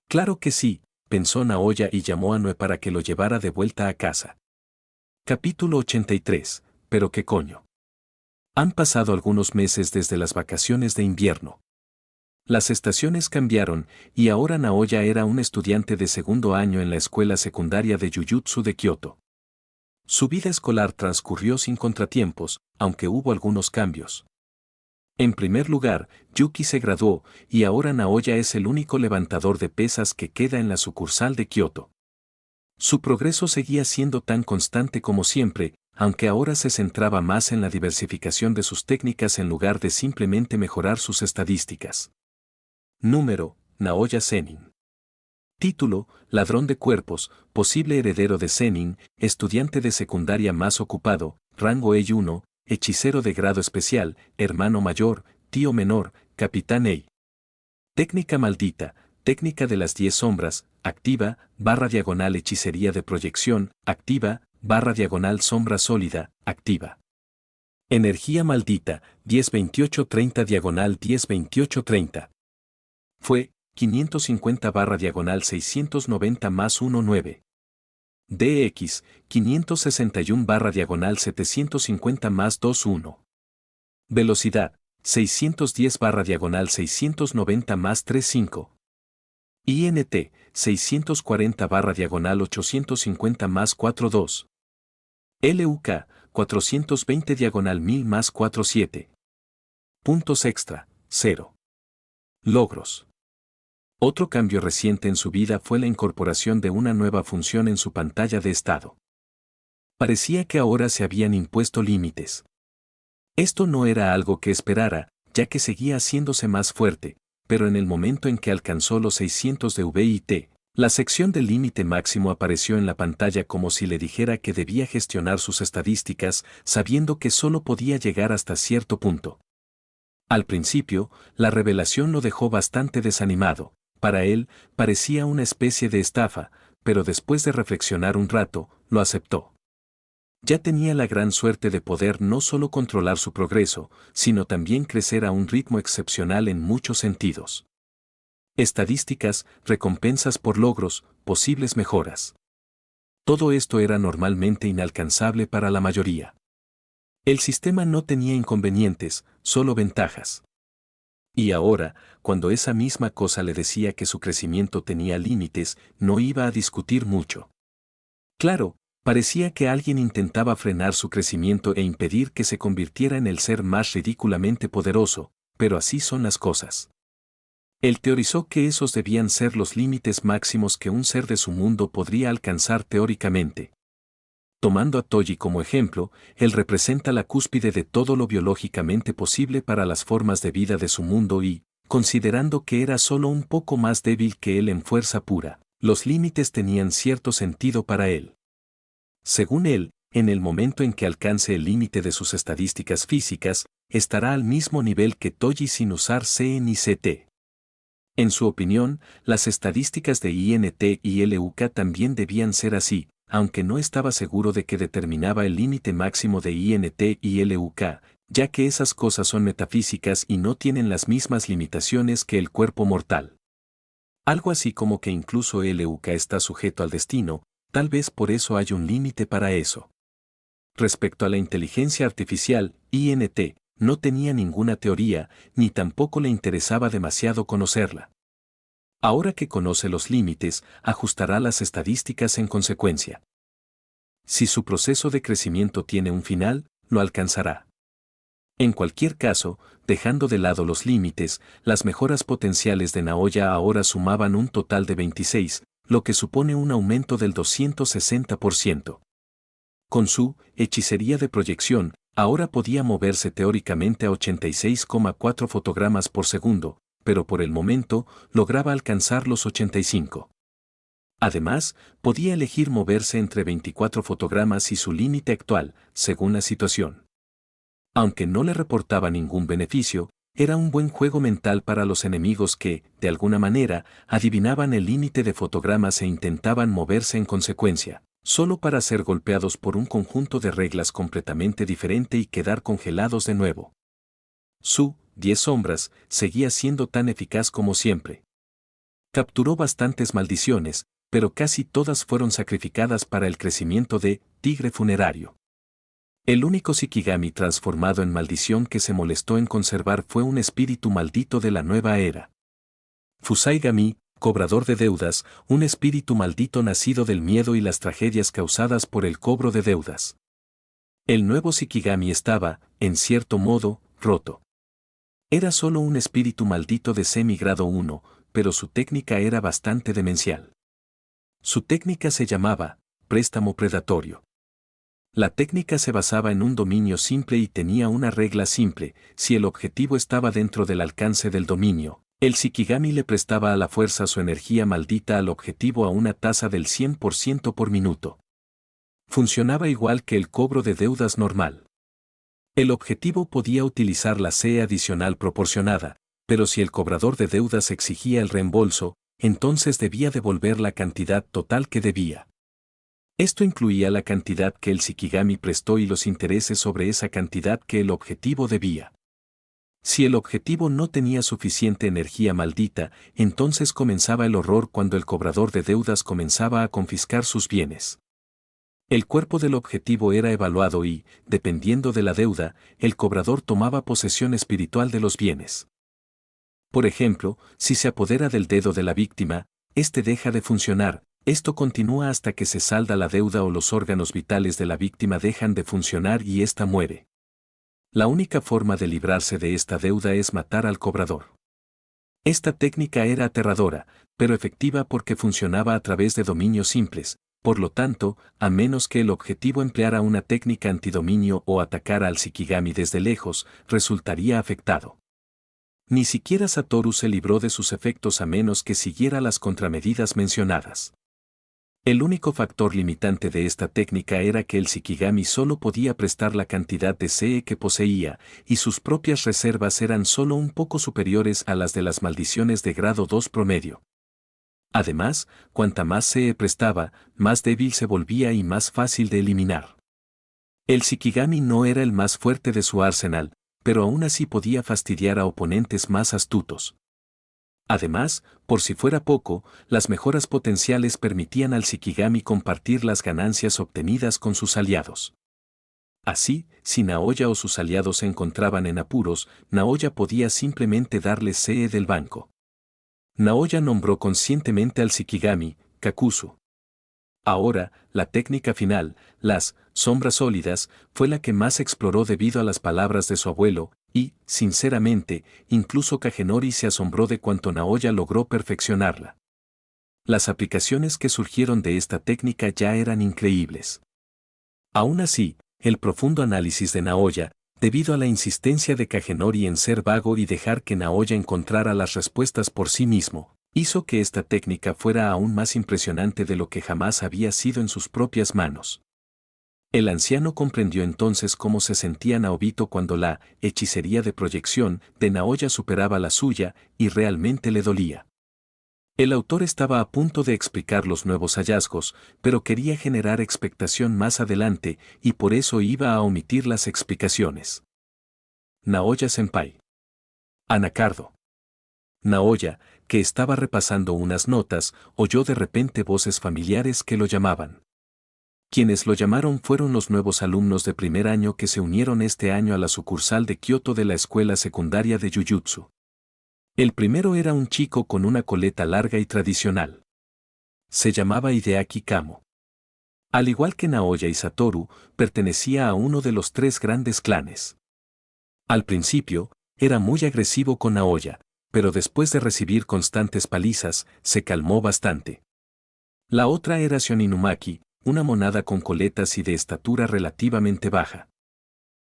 Claro que sí, pensó Naoya y llamó a Noe para que lo llevara de vuelta a casa. Capítulo 83. ¿Pero qué coño? Han pasado algunos meses desde las vacaciones de invierno. Las estaciones cambiaron y ahora Naoya era un estudiante de 2º año en la escuela secundaria de Jujutsu de Kioto. Su vida escolar transcurrió sin contratiempos, aunque hubo algunos cambios. En primer lugar, Yuki se graduó y ahora Naoya es el único levantador de pesas que queda en la sucursal de Kioto. Su progreso seguía siendo tan constante como siempre, aunque ahora se centraba más en la diversificación de sus técnicas en lugar de simplemente mejorar sus estadísticas. Número: Naoya Zenin. Título: Ladrón de cuerpos, posible heredero de Zenin, estudiante de secundaria más ocupado, rango E1, hechicero de grado especial, hermano mayor, tío menor, capitán EI. Técnica maldita, técnica de las 10 sombras, activa, // hechicería de proyección, activa, // sombra sólida, activa. Energía maldita, 1028-30 /1028-30. Fue 550 / 690 más 19. DX 561 / 750 más 21. Velocidad 610 / 690 más 35. INT 640 / 850 más 42. LUK 420 /1000 más 47. Puntos extra, 0. Logros. Otro cambio reciente en su vida fue la incorporación de una nueva función en su pantalla de estado. Parecía que ahora se habían impuesto límites. Esto no era algo que esperara, ya que seguía haciéndose más fuerte, pero en el momento en que alcanzó los 600 de VIT, la sección del límite máximo apareció en la pantalla como si le dijera que debía gestionar sus estadísticas, sabiendo que solo podía llegar hasta cierto punto. Al principio, la revelación lo dejó bastante desanimado. Para él, parecía una especie de estafa, pero después de reflexionar un rato, lo aceptó. Ya tenía la gran suerte de poder no solo controlar su progreso, sino también crecer a un ritmo excepcional en muchos sentidos. Estadísticas, recompensas por logros, posibles mejoras. Todo esto era normalmente inalcanzable para la mayoría. El sistema no tenía inconvenientes, solo ventajas. Y ahora, cuando esa misma cosa le decía que su crecimiento tenía límites, no iba a discutir mucho. Claro, parecía que alguien intentaba frenar su crecimiento e impedir que se convirtiera en el ser más ridículamente poderoso, pero así son las cosas. Él teorizó que esos debían ser los límites máximos que un ser de su mundo podría alcanzar teóricamente. Tomando a Toji como ejemplo, él representa la cúspide de todo lo biológicamente posible para las formas de vida de su mundo y, considerando que era solo un poco más débil que él en fuerza pura, los límites tenían cierto sentido para él. Según él, en el momento en que alcance el límite de sus estadísticas físicas, estará al mismo nivel que Toji sin usar CN y CT. En su opinión, las estadísticas de INT y LUK también debían ser así, aunque no estaba seguro de qué determinaba el límite máximo de INT y LUK, ya que esas cosas son metafísicas y no tienen las mismas limitaciones que el cuerpo mortal. Algo así como que incluso LUK está sujeto al destino, tal vez por eso hay un límite para eso. Respecto a la inteligencia artificial, INT no tenía ninguna teoría, ni tampoco le interesaba demasiado conocerla. Ahora que conoce los límites, ajustará las estadísticas en consecuencia. Si su proceso de crecimiento tiene un final, lo alcanzará. En cualquier caso, dejando de lado los límites, las mejoras potenciales de Naoya ahora sumaban un total de 26, lo que supone un aumento del 260%. Con su hechicería de proyección, ahora podía moverse teóricamente a 86,4 fotogramas por segundo, pero por el momento lograba alcanzar los 85. Además, podía elegir moverse entre 24 fotogramas y su límite actual, según la situación. Aunque no le reportaba ningún beneficio, era un buen juego mental para los enemigos que, de alguna manera, adivinaban el límite de fotogramas e intentaban moverse en consecuencia, solo para ser golpeados por un conjunto de reglas completamente diferente y quedar congelados de nuevo. Su 10 sombras seguía siendo tan eficaz como siempre. Capturó bastantes maldiciones, pero casi todas fueron sacrificadas para el crecimiento de Tigre Funerario. El único Shikigami transformado en maldición que se molestó en conservar fue un espíritu maldito de la nueva era. Fusaigami, cobrador de deudas, un espíritu maldito nacido del miedo y las tragedias causadas por el cobro de deudas. El nuevo Shikigami estaba, en cierto modo, roto. Era solo un espíritu maldito de semi-grado 1, pero su técnica era bastante demencial. Su técnica se llamaba préstamo predatorio. La técnica se basaba en un dominio simple y tenía una regla simple: si el objetivo estaba dentro del alcance del dominio, el Shikigami le prestaba a la fuerza su energía maldita al objetivo a una tasa del 100% por minuto. Funcionaba igual que el cobro de deudas normal. El objetivo podía utilizar la CE adicional proporcionada, pero si el cobrador de deudas exigía el reembolso, entonces debía devolver la cantidad total que debía. Esto incluía la cantidad que el Shikigami prestó y los intereses sobre esa cantidad que el objetivo debía. Si el objetivo no tenía suficiente energía maldita, entonces comenzaba el horror cuando el cobrador de deudas comenzaba a confiscar sus bienes. El cuerpo del objetivo era evaluado y, dependiendo de la deuda, el cobrador tomaba posesión espiritual de los bienes. Por ejemplo, si se apodera del dedo de la víctima, este deja de funcionar. Esto continúa hasta que se salda la deuda o los órganos vitales de la víctima dejan de funcionar y ésta muere. La única forma de librarse de esta deuda es matar al cobrador. Esta técnica era aterradora, pero efectiva porque funcionaba a través de dominios simples. Por lo tanto, a menos que el objetivo empleara una técnica antidominio o atacara al Shikigami desde lejos, resultaría afectado. Ni siquiera Satoru se libró de sus efectos a menos que siguiera las contramedidas mencionadas. El único factor limitante de esta técnica era que el Shikigami solo podía prestar la cantidad de CE que poseía, y sus propias reservas eran solo un poco superiores a las de las maldiciones de grado 2 promedio. Además, cuanta más CE prestaba, más débil se volvía y más fácil de eliminar. El Shikigami no era el más fuerte de su arsenal, pero aún así podía fastidiar a oponentes más astutos. Además, por si fuera poco, las mejoras potenciales permitían al Shikigami compartir las ganancias obtenidas con sus aliados. Así, si Naoya o sus aliados se encontraban en apuros, Naoya podía simplemente darles CE del banco. Naoya nombró conscientemente al Shikigami, Kakuzu. Ahora, la técnica final, las sombras sólidas, fue la que más exploró debido a las palabras de su abuelo, y, sinceramente, incluso Kagenori se asombró de cuánto Naoya logró perfeccionarla. Las aplicaciones que surgieron de esta técnica ya eran increíbles. Aún así, el profundo análisis de Naoya, debido a la insistencia de Kagenori en ser vago y dejar que Naoya encontrara las respuestas por sí mismo, hizo que esta técnica fuera aún más impresionante de lo que jamás había sido en sus propias manos. El anciano comprendió entonces cómo se sentía Naobito cuando la hechicería de proyección de Naoya superaba la suya y realmente le dolía. El autor estaba a punto de explicar los nuevos hallazgos, pero quería generar expectación más adelante y por eso iba a omitir las explicaciones. Naoya-senpai. Anacardo. Naoya, que estaba repasando unas notas, oyó de repente voces familiares que lo llamaban. Quienes lo llamaron fueron los nuevos alumnos de primer año que se unieron este año a la sucursal de Kioto de la escuela secundaria de Jujutsu. El primero era un chico con una coleta larga y tradicional. Se llamaba Hideaki Kamo. Al igual que Naoya y Satoru, pertenecía a uno de los 3 grandes clanes. Al principio, era muy agresivo con Naoya, pero después de recibir constantes palizas, se calmó bastante. La otra era Shion Inumaki, una monada con coletas y de estatura relativamente baja.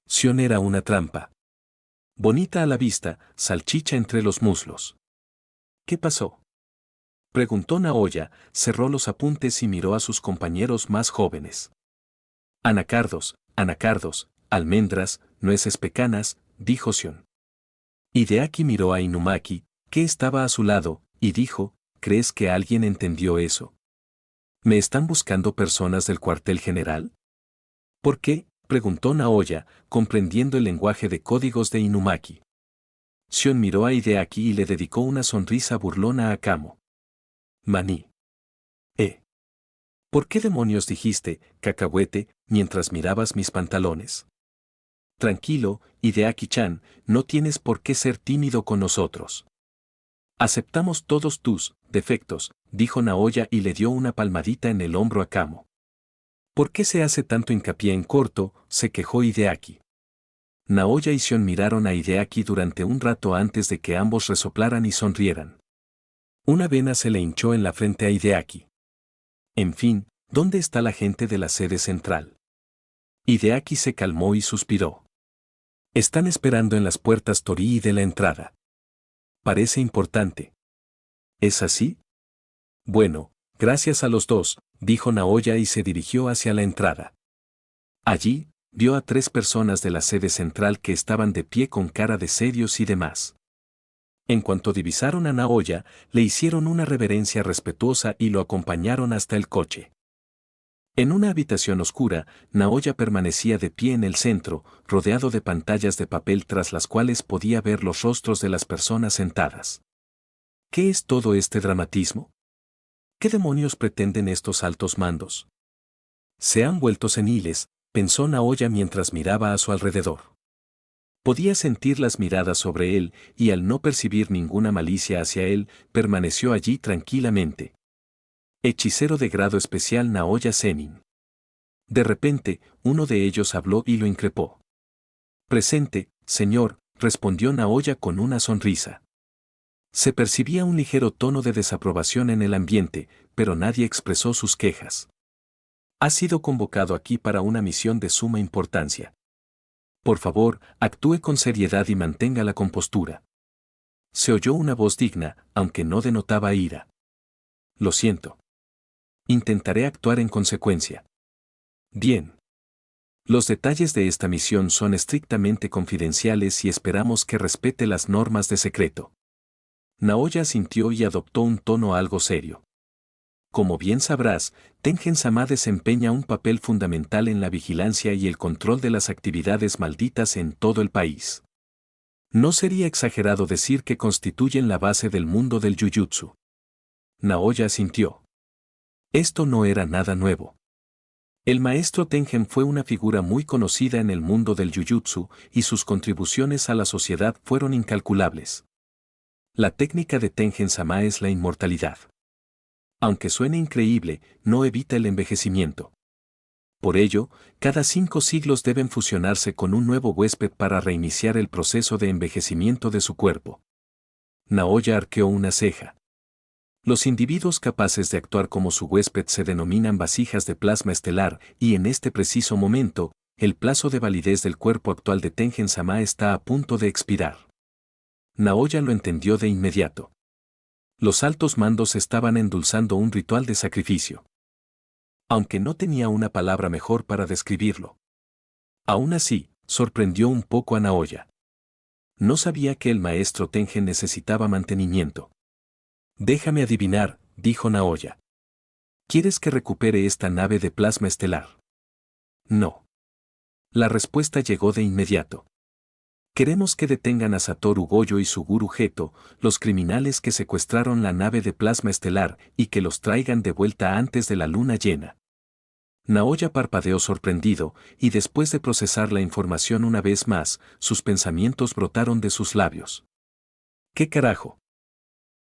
Shion era una trampa. Bonita a la vista, salchicha entre los muslos. ¿Qué pasó?, preguntó Naoya, cerró los apuntes y miró a sus compañeros más jóvenes. Anacardos, almendras, nueces pecanas, dijo Shion. Hideaki miró a Inumaki, que estaba a su lado, y dijo, ¿crees que alguien entendió eso? ¿Me están buscando personas del cuartel general? ¿Por qué?, preguntó Naoya, comprendiendo el lenguaje de códigos de Inumaki. Shion miró a Hideaki y le dedicó una sonrisa burlona a Kamo. Maní. ¿Por qué demonios dijiste, cacahuete, mientras mirabas mis pantalones? Tranquilo, Hideaki-chan, no tienes por qué ser tímido con nosotros. Aceptamos todos tus defectos, dijo Naoya y le dio una palmadita en el hombro a Kamo. ¿Por qué se hace tanto hincapié en corto?, se quejó Hideaki. Naoya y Shion miraron a Hideaki durante un rato antes de que ambos resoplaran y sonrieran. Una vena se le hinchó en la frente a Hideaki. En fin, ¿dónde está la gente de la sede central? Hideaki se calmó y suspiró. Están esperando en las puertas Torii de la entrada. Parece importante. ¿Es así? Bueno, gracias a los dos, dijo Naoya y se dirigió hacia la entrada. Allí, vio a 3 personas de la sede central que estaban de pie con cara de serios y demás. En cuanto divisaron a Naoya, le hicieron una reverencia respetuosa y lo acompañaron hasta el coche. En una habitación oscura, Naoya permanecía de pie en el centro, rodeado de pantallas de papel tras las cuales podía ver los rostros de las personas sentadas. ¿Qué es todo este dramatismo? ¿Qué demonios pretenden estos altos mandos? Se han vuelto seniles, pensó Naoya mientras miraba a su alrededor. Podía sentir las miradas sobre él y al no percibir ninguna malicia hacia él, permaneció allí tranquilamente. Hechicero de grado especial Naoya Zenin. De repente, uno de ellos habló y lo increpó. Presente, señor, respondió Naoya con una sonrisa. Se percibía un ligero tono de desaprobación en el ambiente, pero nadie expresó sus quejas. Ha sido convocado aquí para una misión de suma importancia. Por favor, actúe con seriedad y mantenga la compostura. Se oyó una voz digna, aunque no denotaba ira. Lo siento. Intentaré actuar en consecuencia. Bien. Los detalles de esta misión son estrictamente confidenciales y esperamos que respete las normas de secreto. Naoya asintió y adoptó un tono algo serio. Como bien sabrás, Tengen-sama desempeña un papel fundamental en la vigilancia y el control de las actividades malditas en todo el país. No sería exagerado decir que constituyen la base del mundo del Jujutsu. Naoya asintió. Esto no era nada nuevo. El maestro Tengen fue una figura muy conocida en el mundo del Jujutsu y sus contribuciones a la sociedad fueron incalculables. La técnica de Tengen-sama es la inmortalidad. Aunque suene increíble, no evita el envejecimiento. Por ello, cada 5 siglos deben fusionarse con un nuevo huésped para reiniciar el proceso de envejecimiento de su cuerpo. Naoya arqueó una ceja. Los individuos capaces de actuar como su huésped se denominan vasijas de plasma estelar y en este preciso momento, el plazo de validez del cuerpo actual de Tengen-sama está a punto de expirar. Naoya lo entendió de inmediato. Los altos mandos estaban endulzando un ritual de sacrificio. Aunque no tenía una palabra mejor para describirlo. Aún así, sorprendió un poco a Naoya. No sabía que el maestro Tengen necesitaba mantenimiento. Déjame adivinar, dijo Naoya. ¿Quieres que recupere esta nave de plasma estelar? No. La respuesta llegó de inmediato. Queremos que detengan a Satoru Gojo y Suguru Geto, los criminales que secuestraron la nave de plasma estelar, y que los traigan de vuelta antes de la luna llena. Naoya parpadeó sorprendido, y después de procesar la información una vez más, sus pensamientos brotaron de sus labios. ¿Qué carajo?